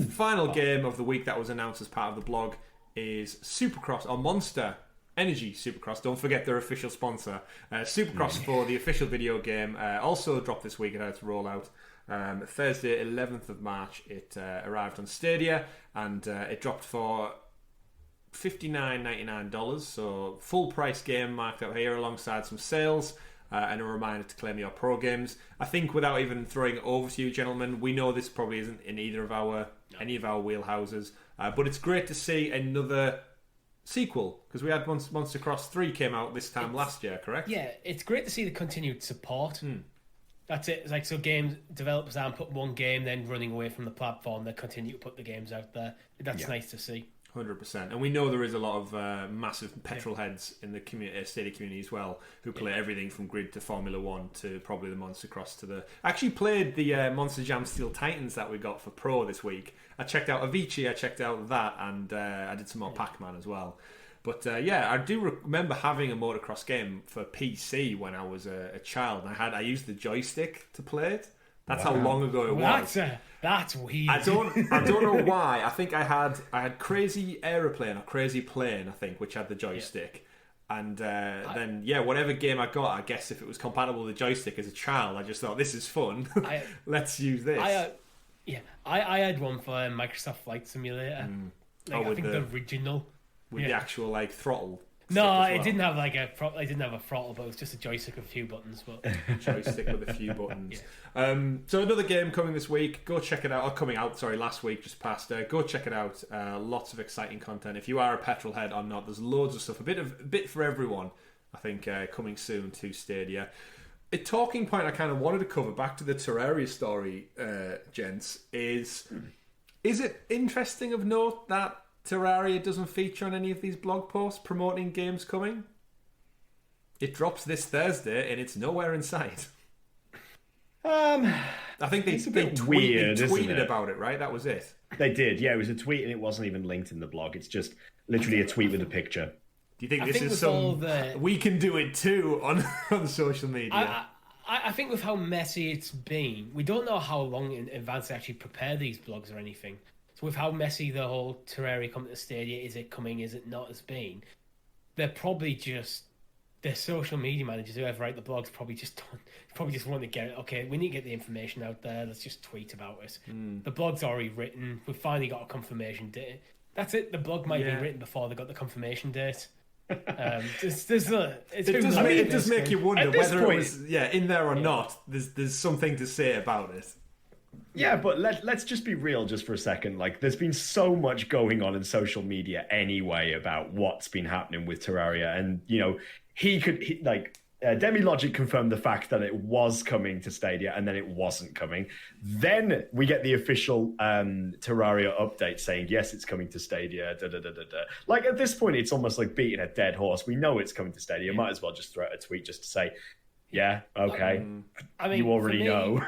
Final game of the week that was announced as part of the blog is Supercross, or Monster Energy Supercross. Don't forget their official sponsor. Supercross 4, the official video game, also dropped this week. It had its rollout. Thursday, 11th of March, it arrived on Stadia, and it dropped for $59.99. So full price game marked up here alongside some sales. And a reminder to claim your pro games. I think without even throwing it over to you, gentlemen, we know this probably isn't in any of our wheelhouses, but it's great to see another sequel, because we had Monster Cross 3 came out this time last year, correct? Yeah, it's great to see the continued support. That's it. It's so games developers aren't putting one game then running away from the platform. They continue to put the games out there. That's nice to see. 100%. And we know there is a lot of massive petrol heads in the Stadia community as well, who play everything from Grid to Formula 1 to probably the Monster Cross to the... I actually played the Monster Jam Steel Titans that we got for Pro this week. I checked out Avicii, I checked out that, and I did some more Pac-Man as well. But I do remember having a motocross game for PC when I was a child. I used the joystick to play it. That's how long ago it was. That's weird. I don't know why. I think I had Crazy Aeroplane or Crazy Plane, I think, which had the joystick. And then whatever game I got, I guess if it was compatible with the joystick as a child, I just thought, this is fun. Let's use this. I had one for Microsoft Flight Simulator. I think the original. with the actual like throttle. No, it didn't have like a. I didn't have a throttle, but it was just a joystick with a few buttons. But joystick with a few buttons. So another game coming this week. Go check it out. Or coming out, sorry, last week, just past. Go check it out. Lots of exciting content. If you are a petrol head or not, there's loads of stuff. A bit for everyone. I think coming soon to Stadia. A talking point I kind of wanted to cover back to the Terraria story, gents, is it interesting of note that Terraria doesn't feature on any of these blog posts promoting games coming? It drops this Thursday and it's nowhere in sight. I think they tweeted about it, right? That was it. They did, yeah. It was a tweet and it wasn't even linked in the blog. It's just literally a tweet with a picture. Do you think this is some... We can do it too on social media. I think with how messy it's been, we don't know how long in advance they actually prepare these blogs or anything. So with how messy the whole Terraria coming to Stadia, is it coming, is it not, has been, they're probably just... Their social media managers, whoever write the blogs, probably just want to get it. Okay, we need to get the information out there. Let's just tweet about it. The blog's already written. We've finally got a confirmation date. That's it. The blog might be written before they got the confirmation date. It does make you wonder whether it was in there or not. There's something to say about it. Yeah, but let's just be real just for a second. Like, there's been so much going on in social media anyway about what's been happening with Terraria, and Demilogic confirmed the fact that it was coming to Stadia and then it wasn't coming. Then we get the official Terraria update saying, yes, it's coming to Stadia. Like, at this point, it's almost like beating a dead horse. We know it's coming to Stadia. Might as well just throw out a tweet just to say, yeah, okay. I mean, you already know.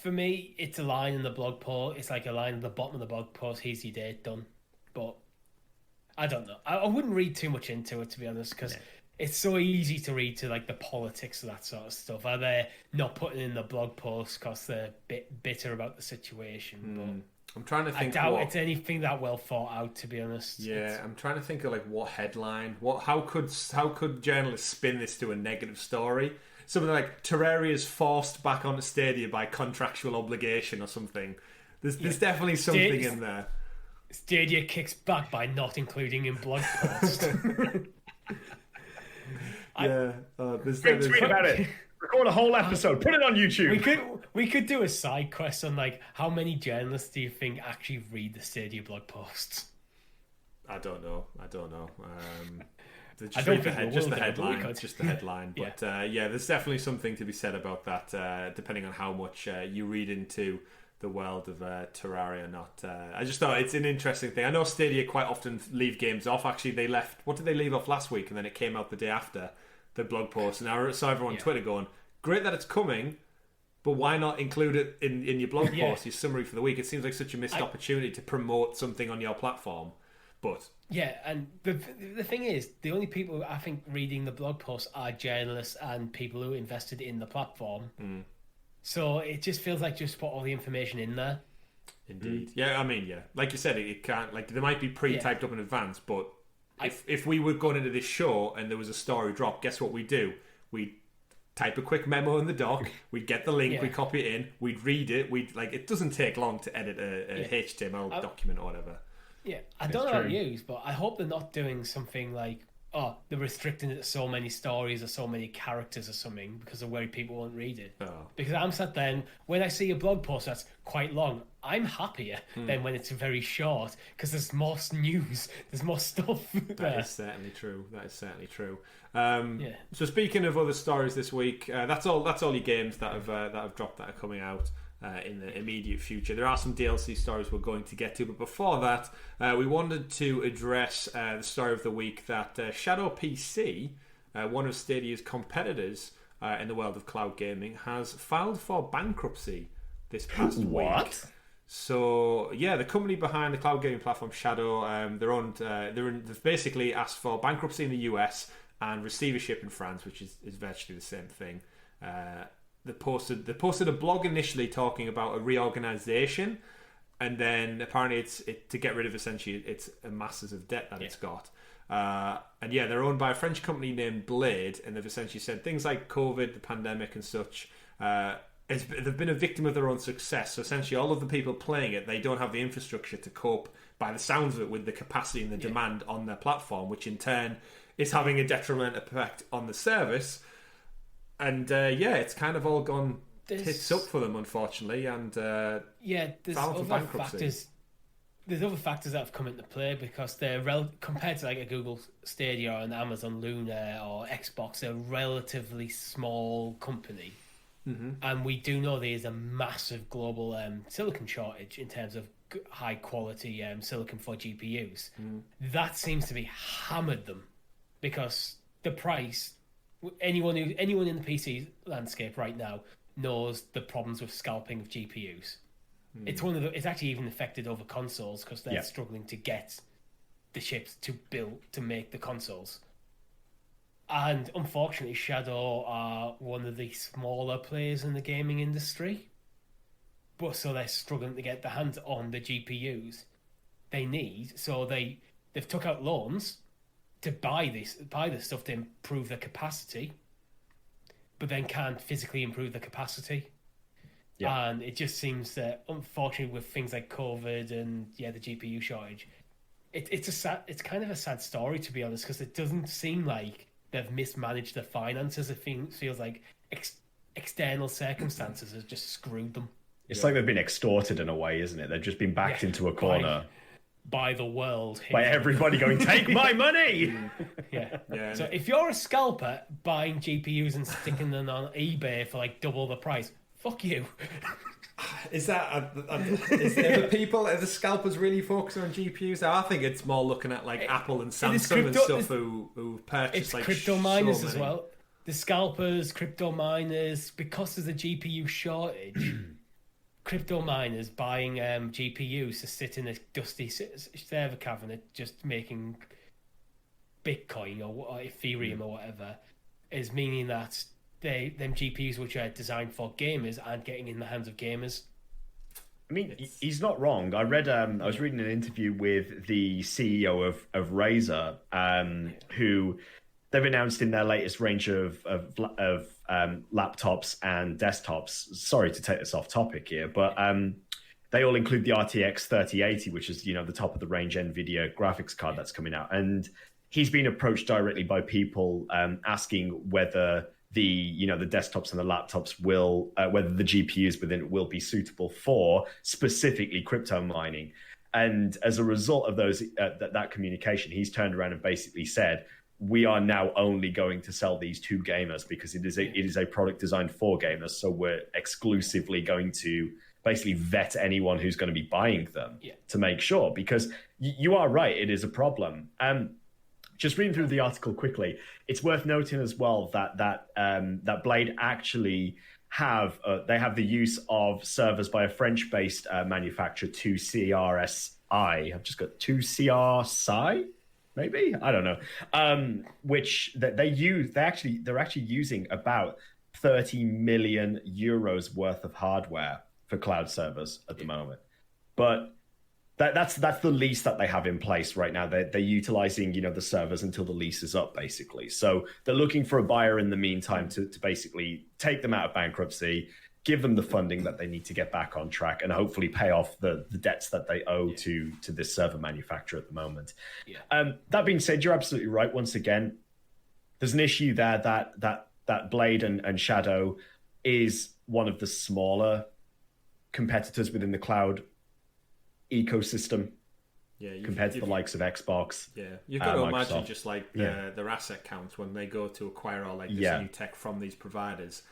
For me, it's a line in the blog post. It's like a line at the bottom of the blog post. Here's your date, done. But I don't know. I wouldn't read too much into it, to be honest, because... It's so easy to read to like the politics of that sort of stuff. Are they not putting in the blog post because they're a bit bitter about the situation? But I'm trying to think. I doubt it's anything that well thought out, to be honest. Yeah, I'm trying to think of like what headline. How could journalists spin this to a negative story? Something like Terraria's forced back onto Stadia by contractual obligation or something. There's definitely something in there. Stadia kicks back by not including in blog post. Tweet about it. Record a whole episode. Put it on YouTube. We could do a side quest on like how many journalists do you think actually read the Stadia blog posts? I don't know. Just the headline. But there's definitely something to be said about that. Depending on how much you read into the world of Terraria, not. I just thought it's an interesting thing. I know Stadia quite often leave games off. Actually, they left. What did they leave off last week? And then it came out the day after the blog post. And I saw everyone on Twitter going, "Great that it's coming, but why not include it in your blog post, your summary for the week?" It seems like such a missed opportunity to promote something on your platform. But and the thing is, the only people I think reading the blog posts are journalists and people who invested in the platform. So it just feels like just put all the information in there. Indeed. Yeah, I mean, like you said, it can't, like, they might be pre-typed up in advance, but if we were going into this show and there was a story drop, guess what we do? We'd type a quick memo in the doc, we'd get the link, we'd copy it in, we'd read it, it doesn't take long to edit a HTML document or whatever. Yeah, I don't know about you, but I hope they're not doing something like, they're restricting it to so many stories or so many characters or something because of where people won't read it. Because I'm sat there and when I see a blog post that's quite long, I'm happier than when it's very short because there's more news, there's more stuff. That is certainly true. So speaking of other stories this week, that's all your games that have dropped that are coming out in the immediate future. There are some DLC stories we're going to get to, but before that, we wanted to address the story of the week that Shadow PC, one of Stadia's competitors in the world of cloud gaming, has filed for bankruptcy this past week. So the company behind the cloud gaming platform Shadow, they've basically asked for bankruptcy in the US and receivership in France, which is virtually the same thing. They posted a blog initially talking about a reorganization, and then apparently it's to get rid of essentially its masses of debt that it's got. And they're owned by a French company named Blade, and they've essentially said things like COVID, the pandemic, and such. They've been a victim of their own success. So essentially, all of the people playing it, they don't have the infrastructure to cope by the sounds of it, with the capacity and the demand on their platform, which in turn is having a detrimental effect on the service. And it's kind of all gone tits up for them, unfortunately. And there's other factors. There's other factors that have come into play because they're compared to like a Google Stadia or an Amazon Luna or Xbox, they're a relatively small company. And we do know there is a massive global silicon shortage in terms of high quality silicon for GPUs. That seems to be hammered them because the price. Anyone in the PC landscape right now knows the problems with scalping of GPUs. It's actually even affected over consoles because they're struggling to get the chips to make the consoles. And unfortunately, Shadow are one of the smaller players in the gaming industry. But so they're struggling to get their hands on the GPUs they need. So they've took out loans to buy this stuff to improve their capacity, but then can't physically improve the capacity. And it just seems that, unfortunately, with things like COVID and the GPU shortage, it's kind of a sad story, to be honest, because it doesn't seem like they've mismanaged their finances. It feels like external circumstances have just screwed them. It's like they've been extorted in a way, isn't it? They've just been backed into a corner. By the world. By everybody going, take my money! So if you're a scalper buying GPUs and sticking them on eBay for like double the price, fuck you. Is that are the scalpers really focusing on GPUs? I think it's more looking at like Apple and Samsung and stuff who purchase it's like crypto miners as well. The scalpers, crypto miners, because there's a GPU shortage. Crypto miners buying GPUs to sit in a dusty server cabinet just making Bitcoin or Ethereum or whatever is meaning that them GPUs which are designed for gamers aren't getting in the hands of gamers. I mean, he's not wrong. I was reading an interview with the CEO of Razer, who they've announced in their latest range of laptops and desktops. Sorry to take this off topic here, but they all include the RTX 3080, which is the top of the range NVIDIA graphics card that's coming out. And he's been approached directly by people asking whether the desktops and the laptops will whether the GPUs within it will be suitable for specifically crypto mining. And as a result of that communication, he's turned around and basically said, we are now only going to sell these to gamers because it is a product designed for gamers. So we're exclusively going to basically vet anyone who's going to be buying them to make sure, because you are right, it is a problem. Just reading through the article quickly, it's worth noting as well that Blade actually have the use of servers by a French-based manufacturer, 2CRSI. I've just got 2CRSI. Maybe, I don't know. Which they're actually using about 30 million euros worth of hardware for cloud servers at the moment. But that's the lease that they have in place right now. They're utilizing the servers until the lease is up, basically. So they're looking for a buyer in the meantime to basically take them out of bankruptcy, give them the funding that they need to get back on track, and hopefully pay off the debts that they owe to this server manufacturer at the moment. That being said, you're absolutely right. Once again, there's an issue there that Blade and Shadow is one of the smaller competitors within the cloud ecosystem compared to the likes of Xbox. You've got to imagine just like their asset counts when they go to acquire all like this new tech from these providers.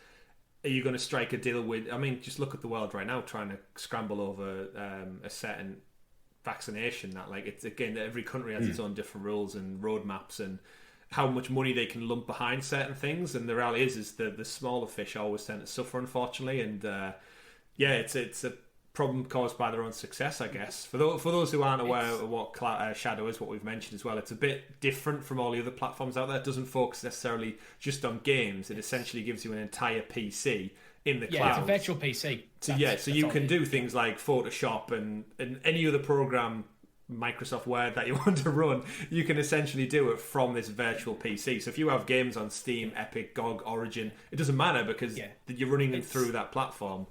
Are you going to strike a deal with? I mean, just look at the world right now, trying to scramble over a certain vaccination. That like it's again, every country has its own different rules and roadmaps and how much money they can lump behind certain things. And the reality is the smaller fish always tend to suffer, unfortunately. And it's a problem caused by their own success, I guess. For those who aren't aware of what Shadow is, what we've mentioned as well, it's a bit different from all the other platforms out there. It doesn't focus necessarily just on games. It essentially gives you an entire PC in the cloud. Yeah, it's a virtual PC. So you can do things like Photoshop and any other program, Microsoft Word, that you want to run. You can essentially do it from this virtual PC. So if you have games on Steam, Epic, GOG, Origin, it doesn't matter because you're running them through that platform.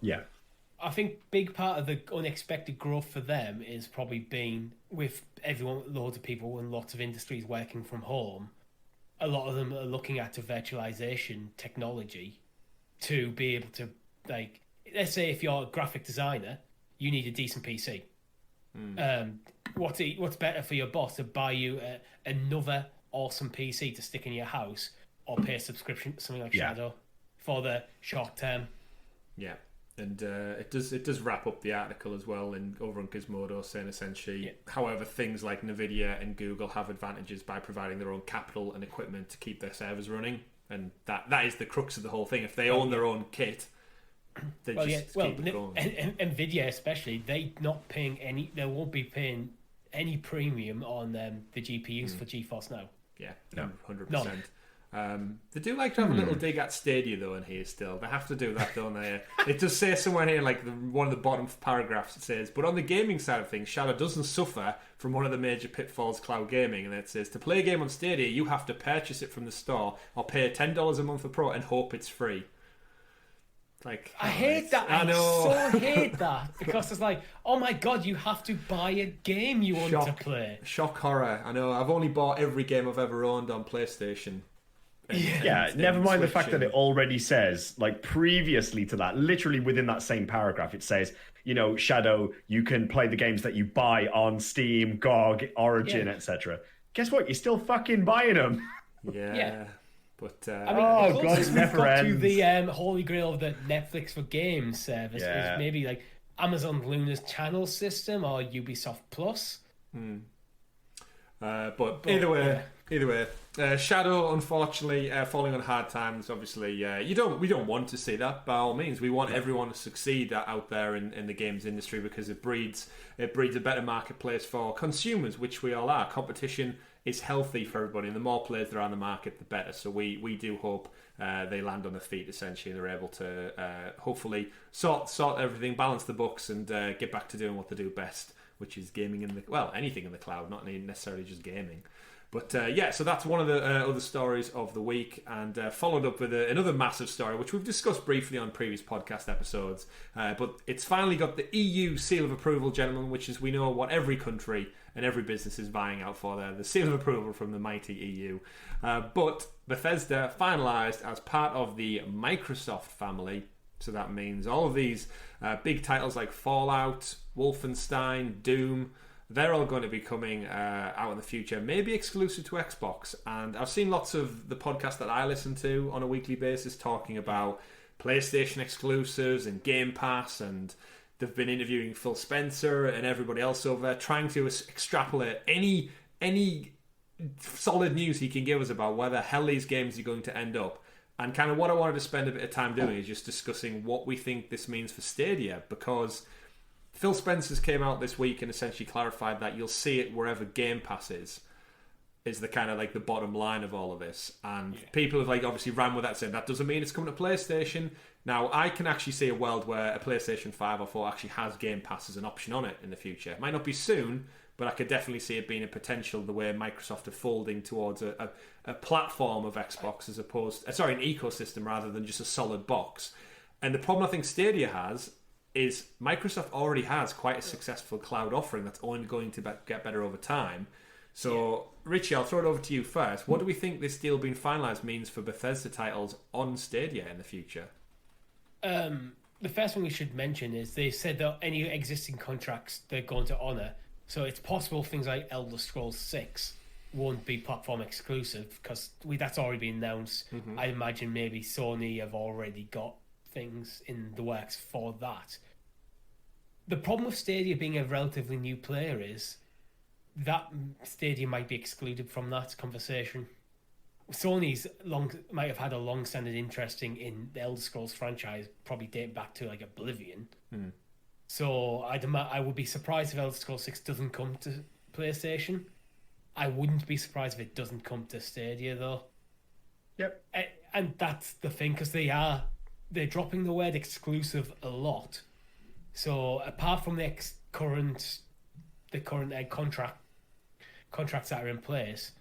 I think big part of the unexpected growth for them is probably being with loads of people and lots of industries working from home. A lot of them are looking at the virtualization technology to be able to, like, let's say if you're a graphic designer, you need a decent PC. What's better for your boss, to buy you another awesome PC to stick in your house, or pay a subscription to something like Shadow for the short term? Yeah. And it does wrap up the article as well over on Gizmodo, saying essentially, however, things like Nvidia and Google have advantages by providing their own capital and equipment to keep their servers running, and that is the crux of the whole thing. If they own their own kit, they keep it going. Nvidia especially, they won't be paying any premium on the GPUs for GeForce Now. Yeah, 100%. They do like to have a little dig at Stadia though in here still. They have to do that, don't they? It does say somewhere here, like one of the bottom paragraphs, it says, but on the gaming side of things, Shadow doesn't suffer from one of the major pitfalls cloud gaming. And it says, to play a game on Stadia, you have to purchase it from the store or pay $10 a month for Pro and hope it's free. Like, I hate that. I so hate that, because it's like, oh my god, you have to buy a game you want to play. Shock horror. I know. I've only bought every game I've ever owned on PlayStation. Never mind the fact that it already says, like, previously to that, literally within that same paragraph, it says, Shadow, you can play the games that you buy on Steam, GOG, Origin, etc. Guess what? You're still fucking buying them. Yeah. But it never ends. To the holy grail of the Netflix for Games service is maybe like Amazon Luna's channel system or Ubisoft Plus. But either way, Shadow, unfortunately, falling on hard times. Obviously, we don't want to see that. By all means, we want everyone to succeed out there in the games industry, because it breeds a better marketplace for consumers, which we all are. Competition is healthy for everybody, and the more players there are on the market, the better. So we do hope they land on their feet, essentially, and they're able to hopefully sort everything, balance the books, and get back to doing what they do best, which is gaming anything in the cloud, not necessarily just gaming. But so that's one of the other stories of the week, and followed up with another massive story, which we've discussed briefly on previous podcast episodes. But it's finally got the EU seal of approval, gentlemen, which is, we know, what every country and every business is vying out for there. The seal of approval from the mighty EU. But Bethesda finalised as part of the Microsoft family. So that means all of these big titles like Fallout, Wolfenstein, Doom, they're all going to be coming out in the future, maybe exclusive to Xbox. And I've seen lots of the podcasts that I listen to on a weekly basis talking about PlayStation exclusives and Game Pass, and they've been interviewing Phil Spencer and everybody else over there, trying to extrapolate any solid news he can give us about where the hell these games are going to end up. And kind of what I wanted to spend a bit of time doing is just discussing what we think this means for Stadia, because Phil Spencer's came out this week and essentially clarified that you'll see it wherever Game Pass is the kind of like the bottom line of all of this. And people have obviously ran with that, saying that doesn't mean it's coming to PlayStation. Now, I can actually see a world where a PlayStation 5 or 4 actually has Game Pass as an option on it in the future. It might not be soon, but I could definitely see it being a potential, the way Microsoft are folding towards a platform of Xbox as opposed... an ecosystem rather than just a solid box. And the problem I think Stadia has is Microsoft already has quite a successful cloud offering that's only going to get better over time. So, Richie, I'll throw it over to you first. What do we think this deal being finalised means for Bethesda titles on Stadia in the future? The first thing we should mention is they said that any existing contracts they're going to honour. So it's possible things like Elder Scrolls 6 won't be platform exclusive, because that's already been announced. Mm-hmm. I imagine maybe Sony have already got things in the works for that. The problem with Stadia being a relatively new player is that Stadia might be excluded from that conversation. Sony's might have had a long-standing interest in the Elder Scrolls franchise, probably dating back to Oblivion. Mm. So I would be surprised if Elder Scrolls 6 doesn't come to PlayStation. I wouldn't be surprised if it doesn't come to Stadia, though. Yep. And that's the thing, because they're dropping the word exclusive a lot. So apart from the current contracts that are in place,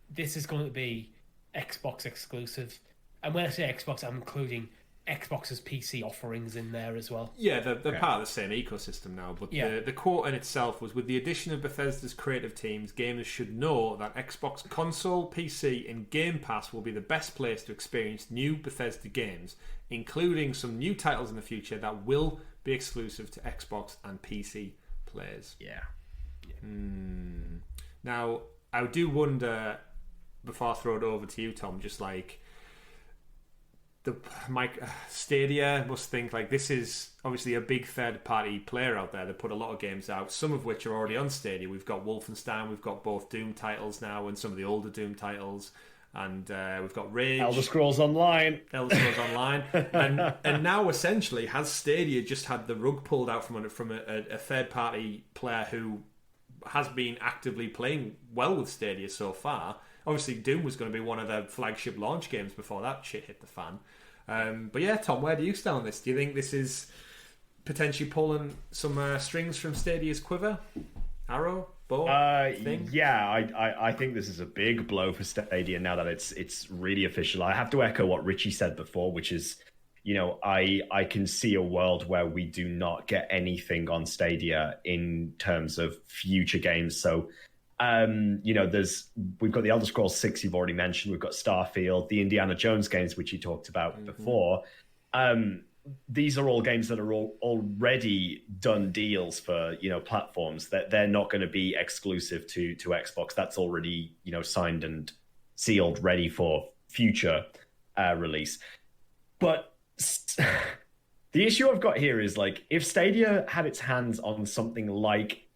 this is going to be Xbox exclusive. And when I say Xbox, I'm including Xbox's PC offerings in there as well. Yeah, they're part of the same ecosystem now. But the quote in itself was, with the addition of Bethesda's creative teams, gamers should know that Xbox console, PC, and Game Pass will be the best place to experience new Bethesda games, including some new titles in the future that will be exclusive to Xbox and PC players. Yeah. Now, I do wonder, before I throw it over to you, Tom, just like Stadia must think like this is obviously a big third-party player out there that put a lot of games out, some of which are already on Stadia. We've got Wolfenstein, we've got both Doom titles now, and some of the older Doom titles, and we've got Rage, Elder Scrolls Online, and now essentially has Stadia just had the rug pulled out from a third-party player who has been actively playing well with Stadia so far. Obviously, Doom was going to be one of their flagship launch games before that shit hit the fan. But yeah, Tom, where do you stand on this? Do you think this is potentially pulling some strings from Stadia's quiver? Arrow? Bow? Thing? Yeah, I think this is a big blow for Stadia now that it's really official. I have to echo what Richie said before, which is, you know, I can see a world where we do not get anything on Stadia in terms of future games. So, you know, we've got the Elder Scrolls 6 you've already mentioned. We've got Starfield, the Indiana Jones games, which you talked about before. These are all games that are already done deals for, you know, platforms that they're not going to be exclusive to Xbox. That's already, you know, signed and sealed, ready for future release. But the issue I've got here is, like, if Stadia had its hands on something like,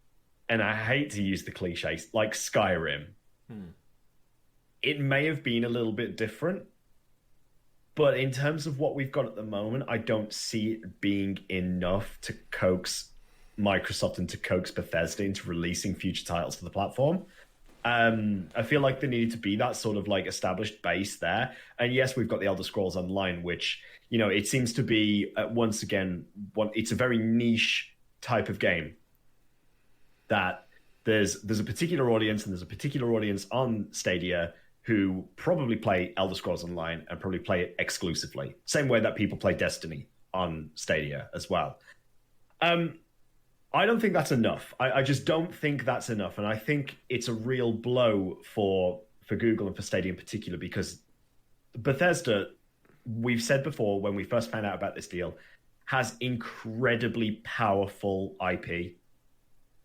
and I hate to use the cliches, like Skyrim, it may have been a little bit different. But in terms of what we've got at the moment, I don't see it being enough to coax Microsoft and to coax Bethesda into releasing future titles for the platform. I feel like there needed to be that sort of like established base there. And yes, we've got the Elder Scrolls Online, which, you know, it seems to be, once again, it's a very niche type of game. That there's a particular audience, and there's a particular audience on Stadia who probably play Elder Scrolls Online and probably play it exclusively. Same way that people play Destiny on Stadia as well. I don't think that's enough. I just don't think that's enough. And I think it's a real blow for Google and for Stadia in particular, because Bethesda, we've said before when we first found out about this deal, has incredibly powerful IP.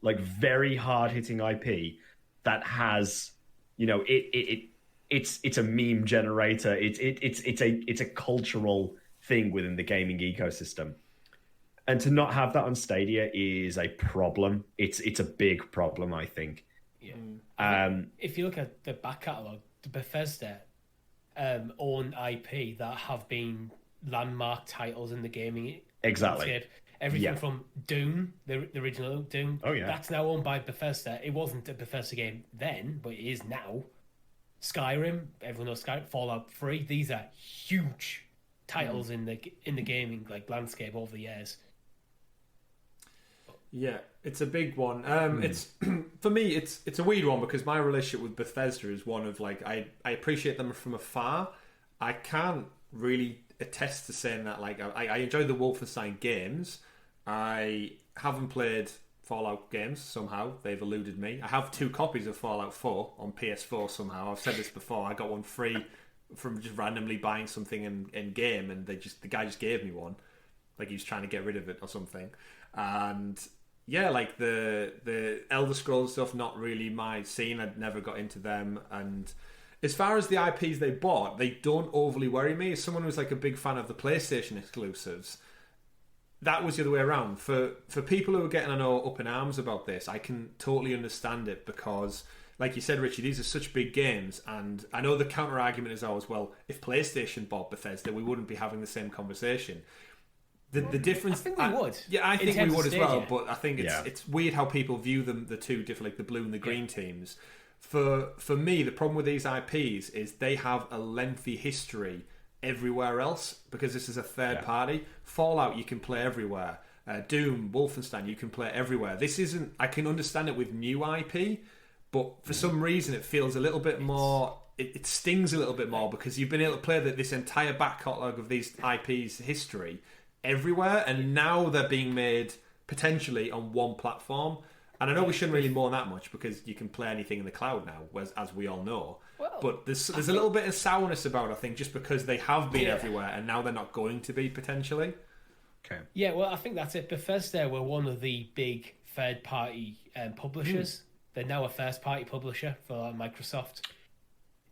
Like very hard-hitting IP that has, you know, it's a meme generator. It's a cultural thing within the gaming ecosystem, and to not have that on Stadia is a problem. It's a big problem, I think. Yeah. If you look at the back catalogue, the Bethesda own IP that have been landmark titles in the gaming landscape. Everything from Doom, the original Doom, that's now owned by Bethesda. It wasn't a Bethesda game then, but it is now. Skyrim, everyone knows Skyrim. Fallout 3, these are huge titles in the gaming like landscape over the years. Yeah, it's a big one. It's for me, it's a weird one because my relationship with Bethesda is one of like I appreciate them from afar. I can't really attest to saying that like I enjoy the Wolfenstein games. I haven't played Fallout games somehow. They've eluded me. I have 2 copies of Fallout 4 on PS4 somehow. I've said this before. I got one free from just randomly buying something in game, and the guy just gave me one. Like he was trying to get rid of it or something. And yeah, like the Elder Scrolls stuff, not really my scene. I'd never got into them. And as far as the IPs they bought, they don't overly worry me. As someone who's like a big fan of the PlayStation exclusives, that was the other way around. For people who are getting, I know, up in arms about this, I can totally understand it because, like you said, Richie, these are such big games. And I know the counter-argument is always, well, if PlayStation bought Bethesda, we wouldn't be having the same conversation. The difference... I think we would. Yeah, I think we would as well. But I think it's weird how people view them, the two different, like the blue and the green teams. For me, the problem with these IPs is they have a lengthy history everywhere else because this is a third party. Fallout you can play everywhere. Doom, Wolfenstein you can play everywhere. This isn't. I can understand it with new IP, but for some reason it feels a little bit more. it stings a little bit more because you've been able to play this entire back catalogue of these IPs history everywhere, and now they're being made potentially on one platform. And I know we shouldn't really mourn that much because you can play anything in the cloud now, as we all know. Well, but there's a little bit of sourness about it, I think, just because they have been everywhere and now they're not going to be potentially. Okay. Yeah, well, I think that's it. Bethesda were one of the big third-party publishers. They're now a first-party publisher for Microsoft.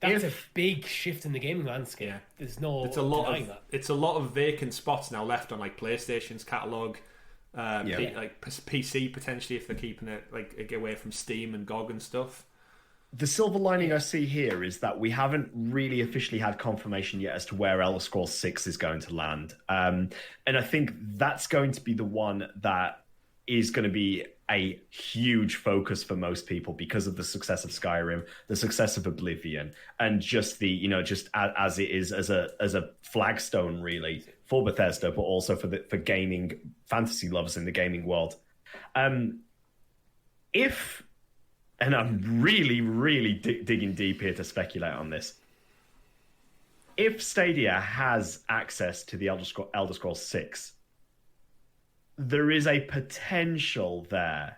That's a big shift in the gaming landscape. Yeah. There's no denying that. It's a lot of vacant spots now left on like PlayStation's catalogue, like PC potentially if they're keeping it like away from Steam and GOG and stuff. The silver lining I see here is that we haven't really officially had confirmation yet as to where Elder Scrolls 6 is going to land. And I think that's going to be the one that is going to be a huge focus for most people because of the success of Skyrim, the success of Oblivion, and just just as it is as a flagstone really for Bethesda, but also for gaming fantasy lovers in the gaming world. And I'm really, really digging deep here to speculate on this. If Stadia has access to the Elder Scrolls 6, there is a potential there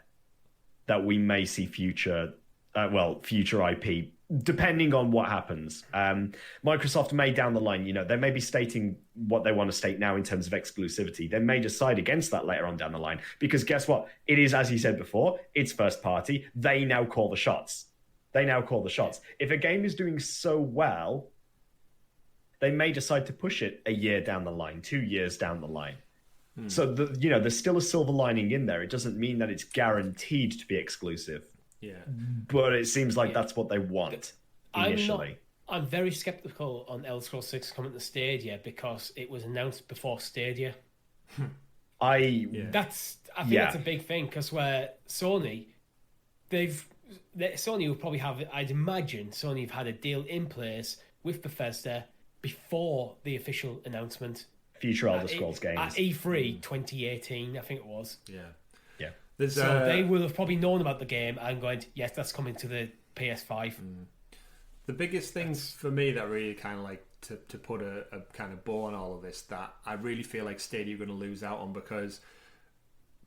that we may see future IP, depending on what happens. Microsoft may down the line, they may be stating what they want to state now in terms of exclusivity. They may decide against that later on down the line, because guess what? It is, as you said before, it's first party. They now call the shots. If a game is doing so well, they may decide to push it a year down the line, 2 years down the line. So there's still a silver lining in there. It doesn't mean that it's guaranteed to be exclusive. Yeah, but it seems like that's what they want initially. I'm very skeptical on Elder Scrolls 6 coming to Stadia because it was announced before Stadia. I think that's a big thing because where Sony will probably have, I'd imagine Sony have had a deal in place with Bethesda before the official announcement. Future Elder Scrolls games. At E3 2018, I think it was. Yeah. So they will have probably known about the game and going, yes, that's coming to the PS5. The biggest things for me that really kind of like to put a kind of bow on all of this that I really feel like Stadia are going to lose out on, because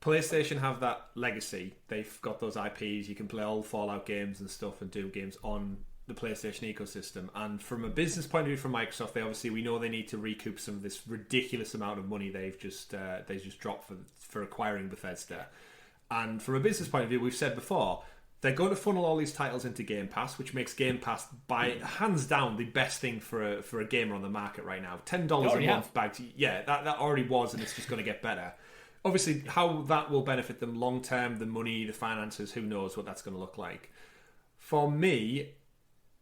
PlayStation have that legacy. They've got those IPs. You can play all Fallout games and stuff and do games on the PlayStation ecosystem. And from a business point of view, from Microsoft, we know they need to recoup some of this ridiculous amount of money they've just dropped for acquiring Bethesda. And from a business point of view, we've said before, they're going to funnel all these titles into Game Pass, which makes Game Pass, by hands down, the best thing for a gamer on the market right now. $10 a month back. That already was, and it's just going to get better. Obviously, how that will benefit them long term, the money, the finances, who knows what that's going to look like. For me,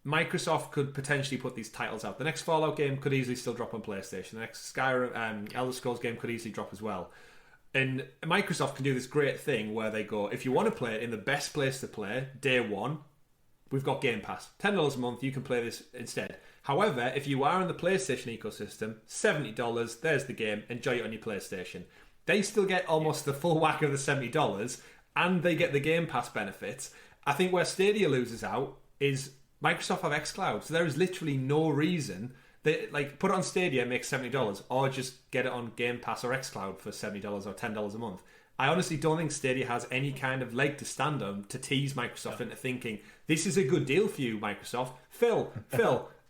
Microsoft could potentially put these titles out. The next Fallout game could easily still drop on PlayStation. The next Skyrim, Elder Scrolls game could easily drop as well. And Microsoft can do this great thing where they go, if you want to play it in the best place to play, day one, we've got Game Pass. $10 a month, you can play this instead. However, if you are in the PlayStation ecosystem, $70, there's the game, enjoy it on your PlayStation. They still get almost the full whack of the $70, and they get the Game Pass benefits. I think where Stadia loses out is Microsoft have xCloud, so there is literally no reason they put it on Stadia, make $70, or just get it on Game Pass or xCloud for $70 or $10 a month. I honestly don't think Stadia has any kind of leg to stand on to tease Microsoft into thinking this is a good deal for you, Microsoft. Phil,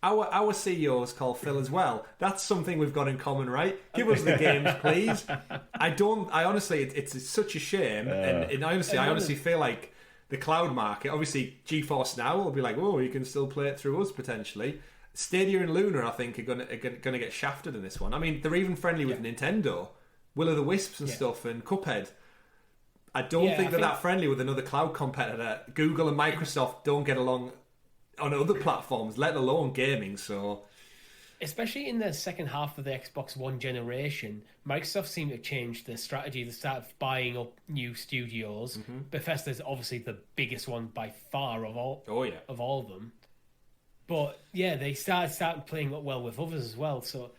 our CEO is called Phil as well. That's something we've got in common, right? Give us the games, please. I honestly, it's such a shame, and I honestly feel like the cloud market, obviously GeForce Now will be like, oh, you can still play it through us potentially. Stadia and Luna, I think, are going to get shafted in this one. I mean, they're even friendly with Nintendo, Will-o'-the-Wisps and stuff, and Cuphead. I don't think they're that friendly with another cloud competitor. Google and Microsoft don't get along on other platforms, let alone gaming. So, especially in the second half of the Xbox One generation, Microsoft seemed to change their strategy. They started buying up new studios. Bethesda's obviously the biggest one by far of all of them. But yeah, they started playing up well with others as well. So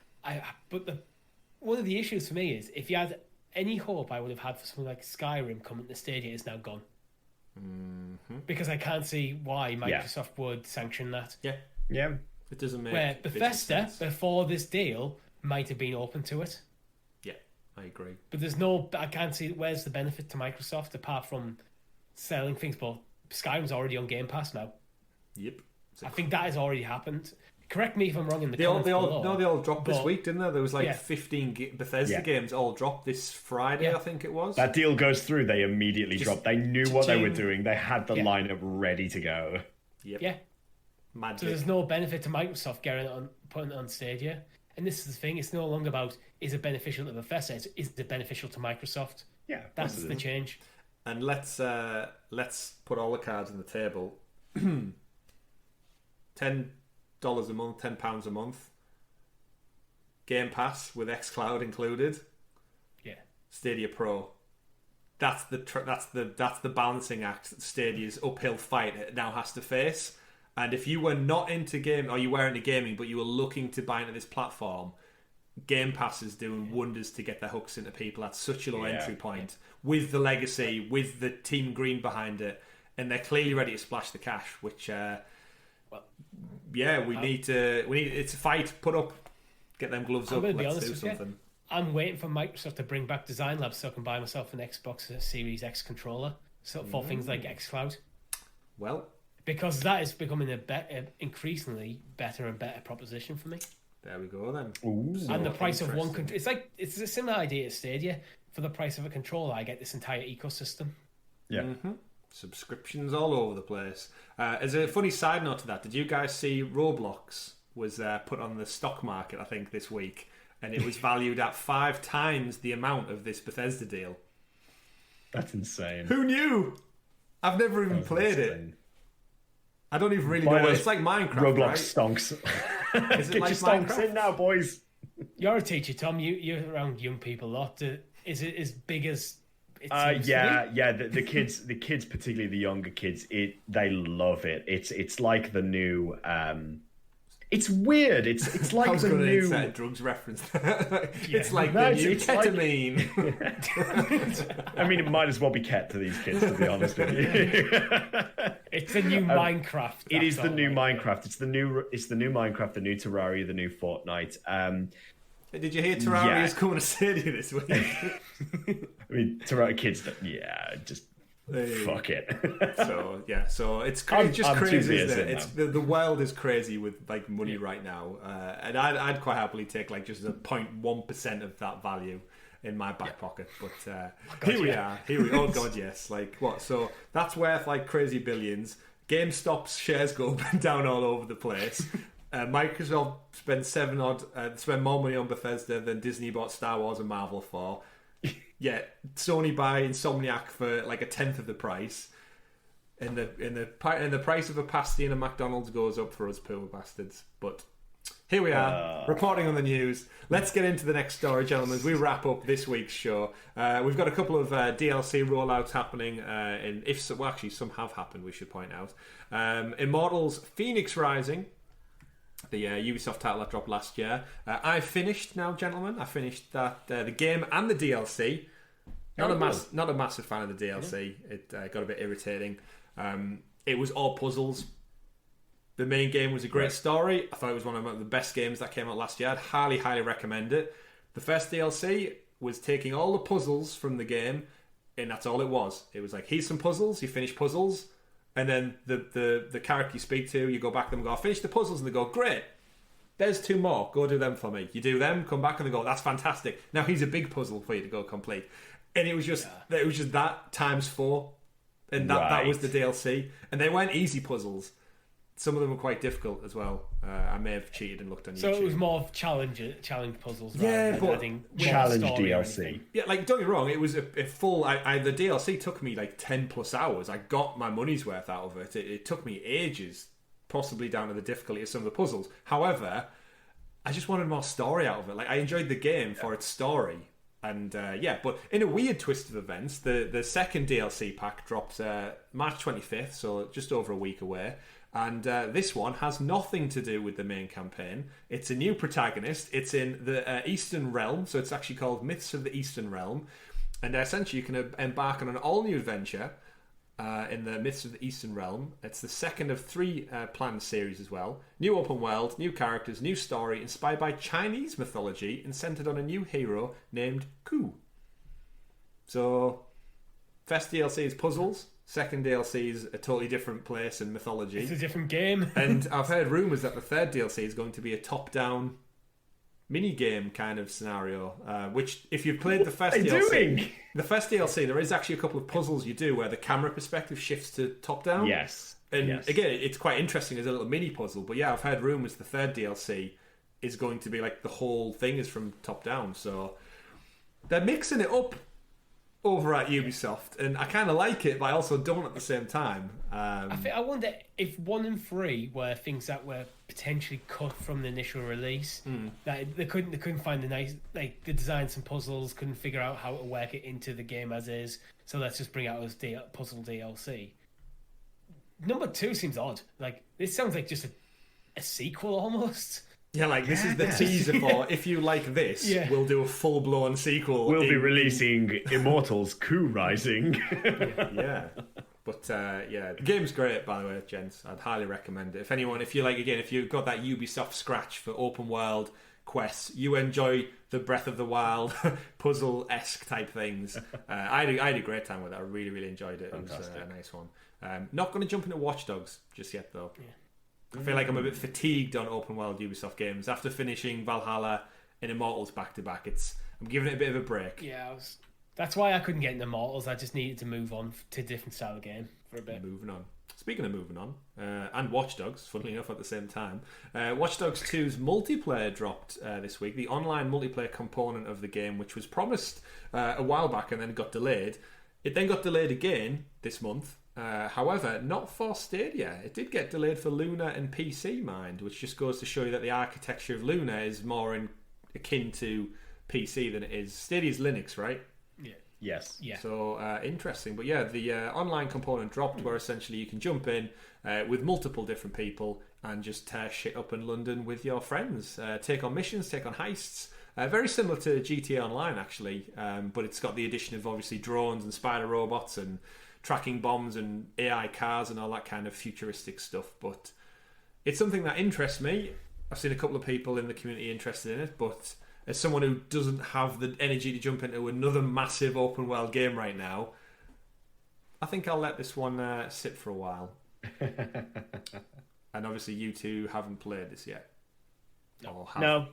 one of the issues for me is if you had any hope I would have had for something like Skyrim coming to Stadia is now gone. Because I can't see why Microsoft would sanction that. Yeah, Yeah. It doesn't make where Bethesda, sense. before this deal, might have been open to it. Yeah, I agree. But I can't see where's the benefit to Microsoft apart from selling things. But Skyrim's already on Game Pass now. Yep. I think that has already happened. Correct me if I'm wrong in the they comments all below. they all dropped this week, didn't there? There was like Yeah. 15 Bethesda games all dropped this Friday, I think it was. That deal goes through, they immediately dropped. They knew what they were cha-ching. doing. They had the lineup ready to go. Yep. Yeah. Magic. So there's no benefit to Microsoft putting it on Stadia. And this is the thing, it's no longer about is it beneficial to Bethesda, it's is it beneficial to Microsoft? Yeah. That's the change. And let's put all the cards on the table. $10 a month, £10 a month. Game Pass with xCloud included. Yeah. Stadia Pro. That's the balancing act that Stadia's uphill fight it now has to face. And if you were not into game, or you were into gaming, but you were looking to buy into this platform, Game Pass is doing wonders to get their hooks into people at such a low entry point, with the legacy, with the Team Green behind it, and they're clearly ready to splash the cash. Which, we need. It's a fight. Put up, get them gloves up. Let's do something. I'm waiting for Microsoft to bring back Design Labs so I can buy myself an Xbox Series X controller for things like xCloud. Well. Because that is becoming a increasingly better and better proposition for me. There we go then. Ooh, and the price of one controller, it's a similar idea to Stadia. For the price of a controller, I get this entire ecosystem. Yeah. Mm-hmm. Subscriptions all over the place. As a funny side note to that, did you guys see Roblox was put on the stock market, I think, this week, and it was valued at 5 times the amount of this Bethesda deal? That's insane. Who knew? I've never even played it. I don't even really know what it's like. Minecraft, Roblox right? stonks. Is it Get like your stonks Minecraft? in now, boys. You're a teacher, Tom. You're around young people a lot. Is it as big as? The kids, particularly the younger kids, they love it. It's like the new. It's weird. It's like the new insert a drugs reference. It's like the new ketamine. I mean, it might as well be ket to these kids, to be honest with you. It's the new Minecraft. It is the new Minecraft. It's the new Minecraft, the new Terraria, the new Fortnite. Did you hear Terraria is coming to Stadia this week? I mean, Terraria kids, just fuck it. So it's just crazy, isn't it? It's the world is crazy with like money right now, and I'd quite happily take like just a 0.1% of that value in my back pocket. But here we are. Oh god, yes. Like what? So that's worth like crazy billions. GameStop's shares go up and down all over the place. Microsoft spend more money on Bethesda than Disney bought Star Wars and Marvel for. Yeah, Sony buy Insomniac for like 1/10 of the price, and the price of a pasty in a McDonald's goes up for us poor bastards. But here we are, reporting on the news. Let's get into the next story, gentlemen, as we wrap up this week's show. We've got a couple of DLC rollouts happening, actually some have happened, we should point out. Immortals Fenyx Rising, the Ubisoft title that dropped last year. I finished now, gentlemen. I finished that the game and the DLC. Not a massive fan of the DLC. It got a bit irritating. It was all puzzles. The main game was a great story. I thought it was one of the best games that came out last year. I'd highly, highly recommend it. The first DLC was taking all the puzzles from the game, and that's all it was. It was like, here's some puzzles. You finish puzzles. And then the character you speak to, you go back to them and go, finish the puzzles, and they go, great, there's 2 more, go do them for me. You do them, come back, and they go, that's fantastic. Now here's a big puzzle for you to go complete. And it was just that times 4, and that was the DLC. And they weren't easy puzzles. Some of them were quite difficult as well. I may have cheated and looked on YouTube. So it was more of challenge puzzles. Yeah, but challenge DLC. Yeah, like don't get me wrong, it was a full. The DLC took me like 10+ hours. I got my money's worth out of it. It took me ages, possibly down to the difficulty of some of the puzzles. However, I just wanted more story out of it. Like I enjoyed the game for its story. And but in a weird twist of events, the second DLC pack drops March 25th, so just over a week away. And this one has nothing to do with the main campaign. It's a new protagonist. It's in the Eastern Realm, so it's actually called Myths of the Eastern Realm. And essentially you can embark on an all-new adventure in the Myths of the Eastern Realm. It's the second of 3 planned series as well. New open world, new characters, new story, inspired by Chinese mythology and centered on a new hero named Ku. So, first DLC is puzzles. Second DLC is a totally different place and mythology. It's a different game. And I've heard rumours that the third DLC is going to be a top-down mini-game kind of scenario, which, if you've played the first DLC, there is actually a couple of puzzles you do where the camera perspective shifts to top-down. Yes. And again, it's quite interesting as a little mini-puzzle. But yeah, I've heard rumours the third DLC is going to be like the whole thing is from top-down. So they're mixing it up over at Ubisoft, and I kind of like it, but I also don't at the same time. I wonder if 1 and 3 were things that were potentially cut from the initial release. That they couldn't find the nice, like, the designs and puzzles, couldn't figure out how to work it into the game as is. So let's just bring out as puzzle DLC. Number 2 seems odd. Like, this sounds like just a sequel almost. Yeah, like, this is the teaser for, if you like this, we'll do a full-blown sequel. We'll be releasing Immortals Coup Rising. Yeah. But, the game's great, by the way, gents. I'd highly recommend it. If you've got that Ubisoft scratch for open-world quests, you enjoy the Breath of the Wild, puzzle-esque type things. I had a great time with it. I really, really enjoyed it. Fantastic. It was a nice one. Not going to jump into WatchDogs just yet, though. Yeah. I feel like I'm a bit fatigued on open world Ubisoft games. After finishing Valhalla and Immortals back to back, I'm giving it a bit of a break. Yeah, that's why I couldn't get into Immortals. I just needed to move on to a different style of game for a bit. Moving on. Speaking of moving on, and WatchDogs, funnily enough, at the same time, WatchDogs 2's multiplayer dropped this week. The online multiplayer component of the game, which was promised a while back and then got delayed. It then got delayed again this month. However, not for Stadia. It did get delayed for Luna and PC Mind, which just goes to show you that the architecture of Luna is more akin to PC than it is. Stadia's Linux, right? Yeah. Yes. Yeah. So, interesting. But yeah, the online component dropped where essentially you can jump in with multiple different people and just tear shit up in London with your friends. Take on missions, take on heists. Very similar to GTA Online, actually. But it's got the addition of, obviously, drones and spider robots and tracking bombs and AI cars and all that kind of futuristic stuff. But it's something that interests me. I've seen a couple of people in the community interested in it, but as someone who doesn't have the energy to jump into another massive open world game right now, I think I'll let this one sit for a while. And obviously you two haven't played this yet. No.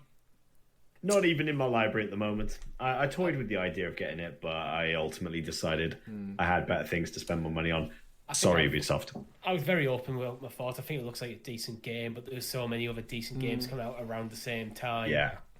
Not even in my library at the moment. I toyed with the idea of getting it, but I ultimately decided I had better things to spend my money on. Sorry, Ubisoft. I was very open with my thoughts. I think it looks like a decent game, but there's so many other decent games coming out around the same time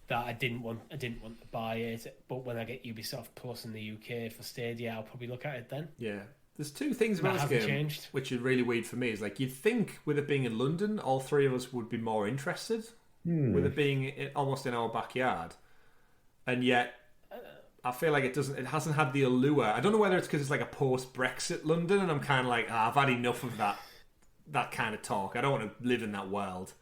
that I didn't want to buy it. But when I get Ubisoft Plus in the UK for Stadia, I'll probably look at it then. Yeah. There's two things about this game which are really weird for me. Is like, you'd think with it being in London, all three of us would be more interested. With it being almost in our backyard, and yet I feel like it hasn't had the allure. I don't know whether it's because it's like a post-Brexit London, and I'm kind of like, I've had enough of that kind of talk. I don't want to live in that world.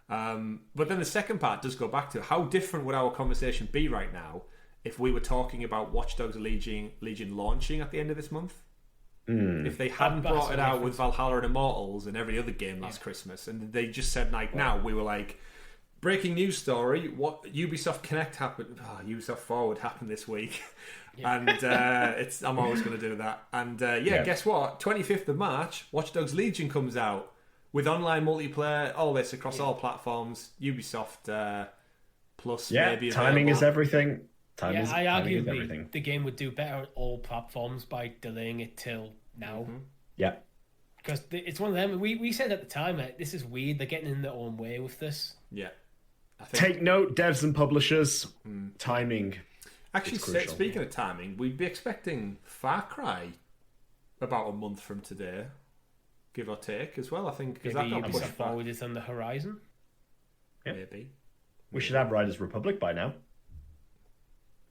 But then the second part does go back to how different would our conversation be right now if we were talking about Watch Dogs Legion launching at the end of this month. If they hadn't brought it out with Valhalla and Immortals and every other game last Christmas, and they just said now we were like, breaking news story, what Ubisoft Connect happened, Ubisoft Forward happened this week. And I'm always going to do that. And guess what? 25th of March, Watch Dogs Legion comes out with online multiplayer, all this across all platforms, Ubisoft Plus maybe available. Timing is everything. I argue the game would do better on all platforms by delaying it till now. Yeah. Because it's one of them, we said at the time, this is weird, they're getting in their own way with this. Yeah. Take note, devs and publishers. Timing. Actually, speaking of timing, we'd be expecting Far Cry about a month from today, give or take, as well. I think maybe Ubisoft Forward is on the horizon. Yeah. Maybe. We should have Riders Republic by now.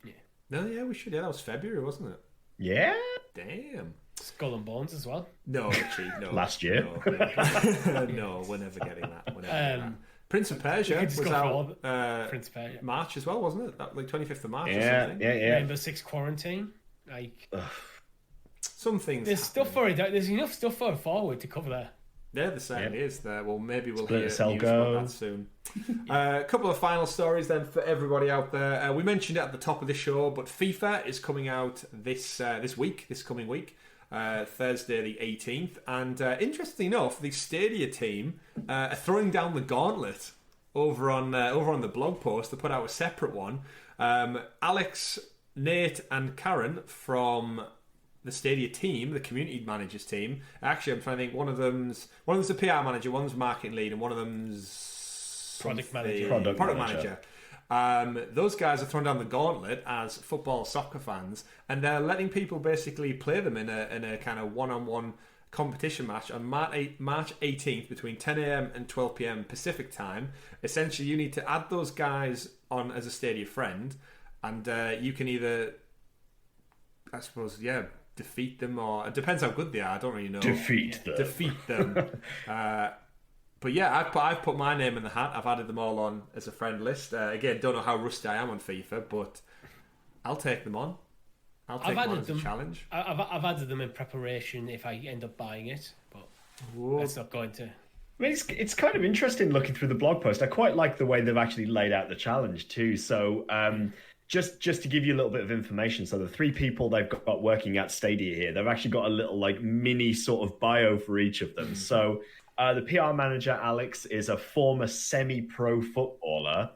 Yeah. No, yeah, we should. Yeah, that was February, wasn't it? Yeah. Damn. Skull and Bones as well. No, Richie, no. Last year. No, we're never getting that. Prince of Persia was out Prince of Persia. March as well, wasn't it? Like 25th of March or something. Yeah. Rainbow Six Quarantine. some things. There's stuff for it. There's enough stuff for forward to cover there. Yeah, there certainly is there. Well, maybe we'll hear news Go. about that soon. A couple of final stories then for everybody out there. We mentioned it at the top of the show, but FIFA is coming out this coming week, Thursday the 18th. And interestingly enough, the Stadia team are throwing down the gauntlet over on the blog post. They put out a separate one. Alex, Nate, and Karen from the Stadia team, the community managers team. Actually, I'm trying to think. One of them's a PR manager, one's marketing lead, and one of them's product manager. Product manager. Those guys are throwing down the gauntlet as football soccer fans, and they're letting people basically play them in a kind of one-on-one competition match on March 18th between 10 a.m. and 12 p.m. Pacific time. Essentially, you need to add those guys on as a Stadia friend, and you can either, I suppose, defeat them, or it depends how good they are. I don't really know. Defeat them. But yeah, I've put my name in the hat. I've added them all on as a friend list. Again, don't know how rusty I am on FIFA, but I'll take them on. I've added them as a challenge. I've added them in preparation if I end up buying it, but that's not going to. I mean, it's kind of interesting looking through the blog post. I quite like the way they've actually laid out the challenge too. So just to give you a little bit of information, so the three people they've got working at Stadia here, they've actually got a little like mini sort of bio for each of them. So the PR manager, Alex, is a former semi-pro footballer.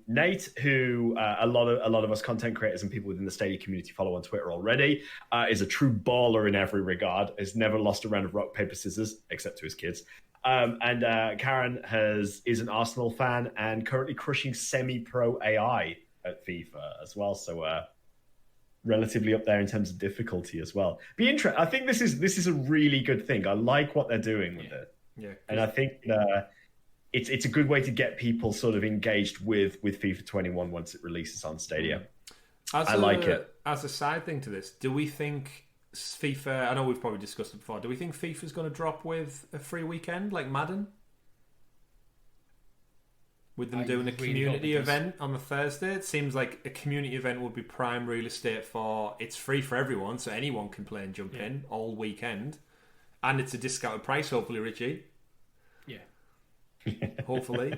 Nate, who a lot of us content creators and people within the Stadia community follow on Twitter already, is a true baller in every regard. Has never lost a round of rock paper scissors except to his kids. And Karen is an Arsenal fan and currently crushing semi-pro AI at FIFA as well. So relatively up there in terms of difficulty as well. I think this is a really good thing. I like what they're doing with it. Yeah, and I think it's a good way to get people sort of engaged with FIFA 21 once it releases on Stadia. I like it. As a side thing to this, do we think FIFA, I know we've probably discussed it before, do we think FIFA's going to drop with a free weekend like Madden? With them doing a community event on the Thursday? It seems like a community event would be prime real estate for, it's free for everyone, so anyone can play and jump in all weekend. And it's a discounted price, hopefully, Richie. Yeah. Hopefully.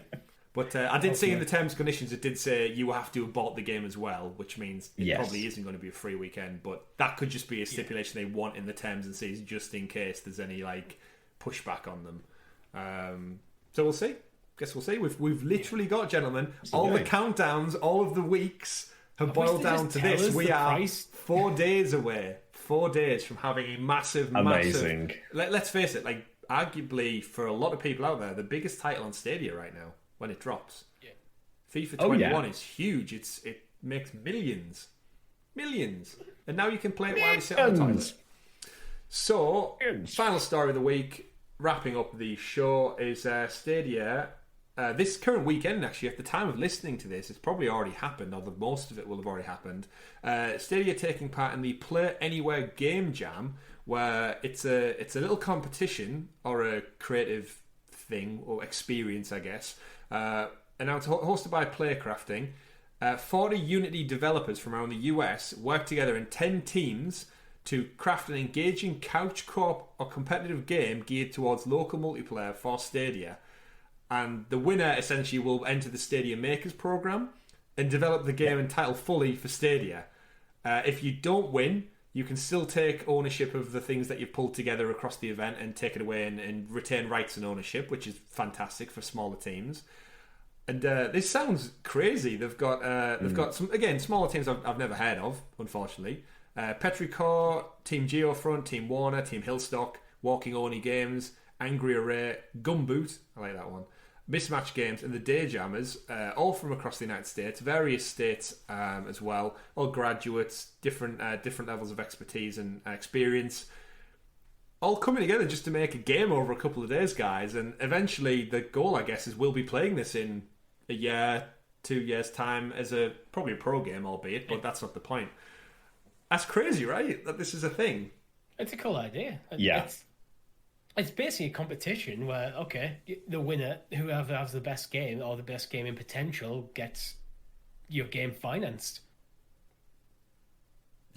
But I did see in the terms and conditions, it did say you have to have bought the game as well, which means it probably isn't going to be a free weekend. But that could just be a stipulation they want in the terms and seas just in case there's any like pushback on them. So we'll see. Guess we'll see. We've literally got, gentlemen, all the countdowns, all of the weeks have boiled down to this. We are 4 days away. 4 days from having a massive. Let's face it, like arguably for a lot of people out there, the biggest title on Stadia right now when it drops. Yeah. FIFA 21 is huge. It makes millions, and now you can play it while you sit on the toilet. So, final story of the week, wrapping up the show, is Stadia. This current weekend, actually, at the time of listening to this, it's probably already happened, or most of it will have already happened. Stadia taking part in the Play Anywhere Game Jam, where it's a little competition or a creative thing or experience, I guess. And now it's hosted by Playcrafting. 40 Unity developers from around the US work together in 10 teams to craft an engaging couch co-op or competitive game geared towards local multiplayer for Stadia. And the winner essentially will enter the Stadia Makers program and develop the game entitled fully for Stadia. If you don't win, you can still take ownership of the things that you've pulled together across the event and take it away and retain rights and ownership, which is fantastic for smaller teams. And this sounds crazy. They've got some, again, smaller teams I've never heard of, unfortunately. Petrichor, Team Geofront, Team Warner, Team Hillstock, Walking Oni Games, Angry Array, Gumboot, I like that one, Mismatch Games, and the Dayjammers, all from across the United States, various states as well, all graduates, different levels of expertise and experience, all coming together just to make a game over a couple of days, guys. And eventually the goal, I guess, is we'll be playing this in a year, 2 years' time as probably a pro game, albeit, but that's not the point. That's crazy, right? That this is a thing. It's a cool idea. Yeah. It's basically a competition where, okay, the winner, whoever has the best game or the best gaming potential, gets your game financed.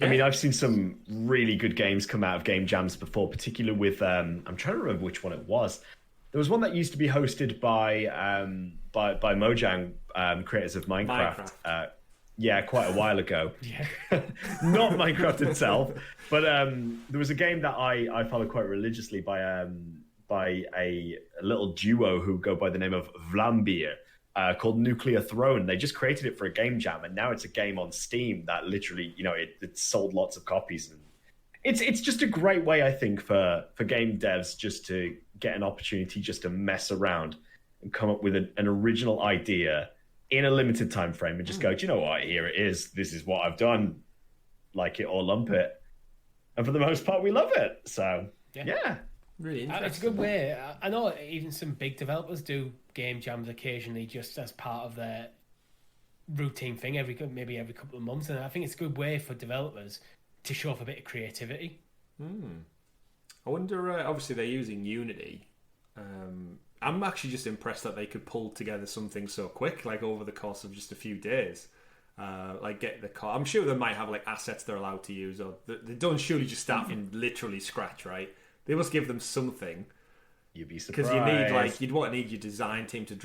I mean, I've seen some really good games come out of game jams before, particularly with I'm trying to remember which one it was. There was one that used to be hosted by Mojang, creators of Minecraft. Quite a while ago. Not Minecraft itself, but there was a game that I followed quite religiously by a little duo who go by the name of Vlambeer, called Nuclear Throne. They just created it for a game jam, and now it's a game on Steam that literally, it sold lots of copies. And it's just a great way, I think, for game devs just to get an opportunity just to mess around and come up with an original idea in a limited time frame and just go, do you know what? Here it is. This is what I've done. Like it or lump it. And for the most part, we love it. So, yeah. Really interesting. It's a good way. I know even some big developers do game jams occasionally just as part of their routine thing, maybe every couple of months. And I think it's a good way for developers to show off a bit of creativity. I wonder, obviously they're using Unity. I'm actually just impressed that they could pull together something so quick, like over the course of just a few days. Get the car. I'm sure they might have like assets they're allowed to use, or they don't surely just start from literally scratch, right? They must give them something. You'd be surprised. Because you'd need your design team to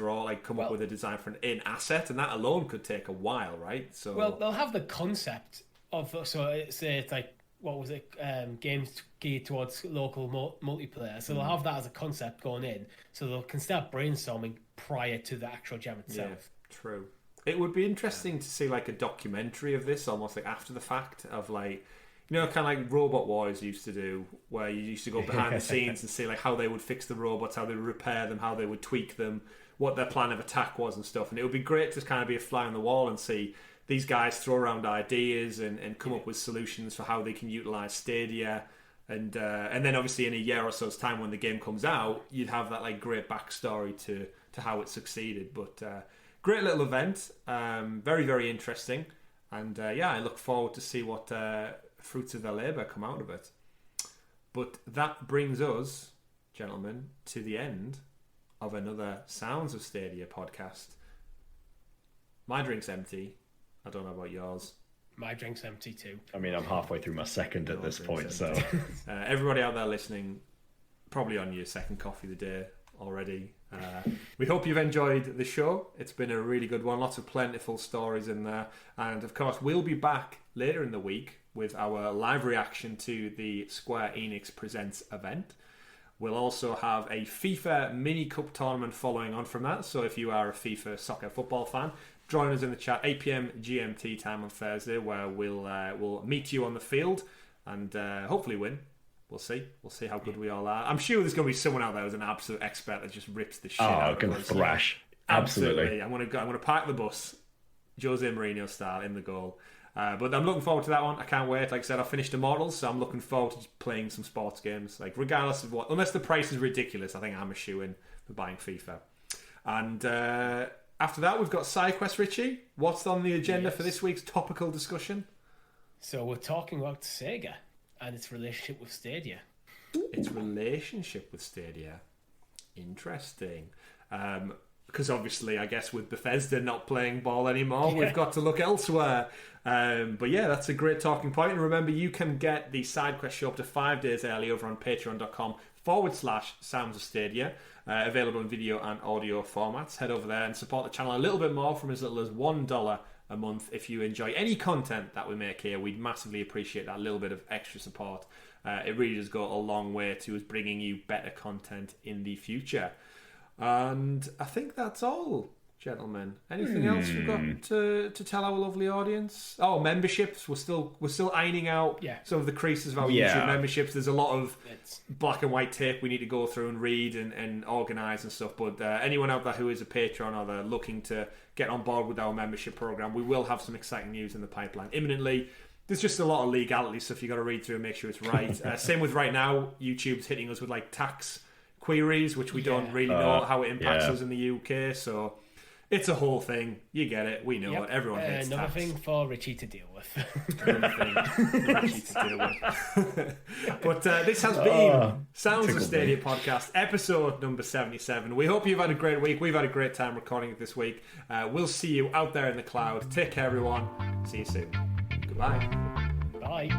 come up with a design for an asset, and that alone could take a while, right? So they'll have the concept of, so it's like, what was it, games geared towards local multiplayer. So they'll have that as a concept going in, so they can start brainstorming prior to the actual jam itself. Yeah, true. It would be interesting to see like a documentary of this, almost like after the fact, of like, kind of like Robot Wars used to do, where you used to go behind the scenes and see like how they would fix the robots, how they would repair them, how they would tweak them, what their plan of attack was and stuff. And it would be great to kind of be a fly on the wall and see these guys throw around ideas and come up with solutions for how they can utilize Stadia, and then obviously in a year or so's time when the game comes out, you'd have that like great backstory to how it succeeded. But great little event, very, very interesting, and I look forward to see what fruits of their labour come out of it. But that brings us, gentlemen, to the end of another Sounds of Stadia podcast. My drink's empty. I don't know about yours. My drink's empty too. I mean, I'm halfway through my second at this point, so... everybody out there listening, probably on your second coffee of the day already. We hope you've enjoyed the show. It's been a really good one. Lots of plentiful stories in there. And, of course, we'll be back later in the week with our live reaction to the Square Enix Presents event. We'll also have a FIFA mini cup tournament following on from that. So if you are a FIFA soccer football fan, join us in the chat, 8 p.m. GMT time on Thursday, where we'll meet you on the field and hopefully win. We'll see. We'll see how good we all are. I'm sure there's going to be someone out there who's an absolute expert that just rips the shit out of us. Thrash. Absolutely. I'm going to park the bus, Jose Mourinho style, in the goal. But I'm looking forward to that one. I can't wait. Like I said, I finished Immortals, so I'm looking forward to playing some sports games. Like regardless of what, unless the price is ridiculous, I think I'm a shoo-in for buying FIFA. And after that, we've got SideQuest. Richie, what's on the agenda for this week's topical discussion? So we're talking about Sega and its relationship with Stadia. Its relationship with Stadia. Interesting. Because obviously, I guess with Bethesda not playing ball anymore, we've got to look elsewhere. But yeah, that's a great talking point. And remember, you can get the SideQuest show up to 5 days early over on patreon.com/Sounds of Stadia. Available in video and audio formats. Head over there and support the channel a little bit more from as little as $1 a month. If you enjoy any content that we make here, we'd massively appreciate that little bit of extra support. It really does go a long way to us bringing you better content in the future. And I think that's all, gentlemen. Anything else we've got to tell our lovely audience? Oh, memberships. We're still ironing out some of the creases of our YouTube memberships. There's a lot of black and white tape we need to go through and read and organise and stuff. But anyone out there who is a patron or they're looking to get on board with our membership program, we will have some exciting news in the pipeline imminently. There's just a lot of legality stuff you got to read through and make sure it's right. Same with right now, YouTube's hitting us with like tax queries, which we don't really know how it impacts us in the UK. So it's a whole thing. You get it. We know it. Everyone hates another tax. thing for Richie to deal with. But this has been Sounds of Stadia podcast, episode number 77. We hope you've had a great week. We've had a great time recording it this week. We'll see you out there in the cloud. Take care, everyone. See you soon. Goodbye. Bye.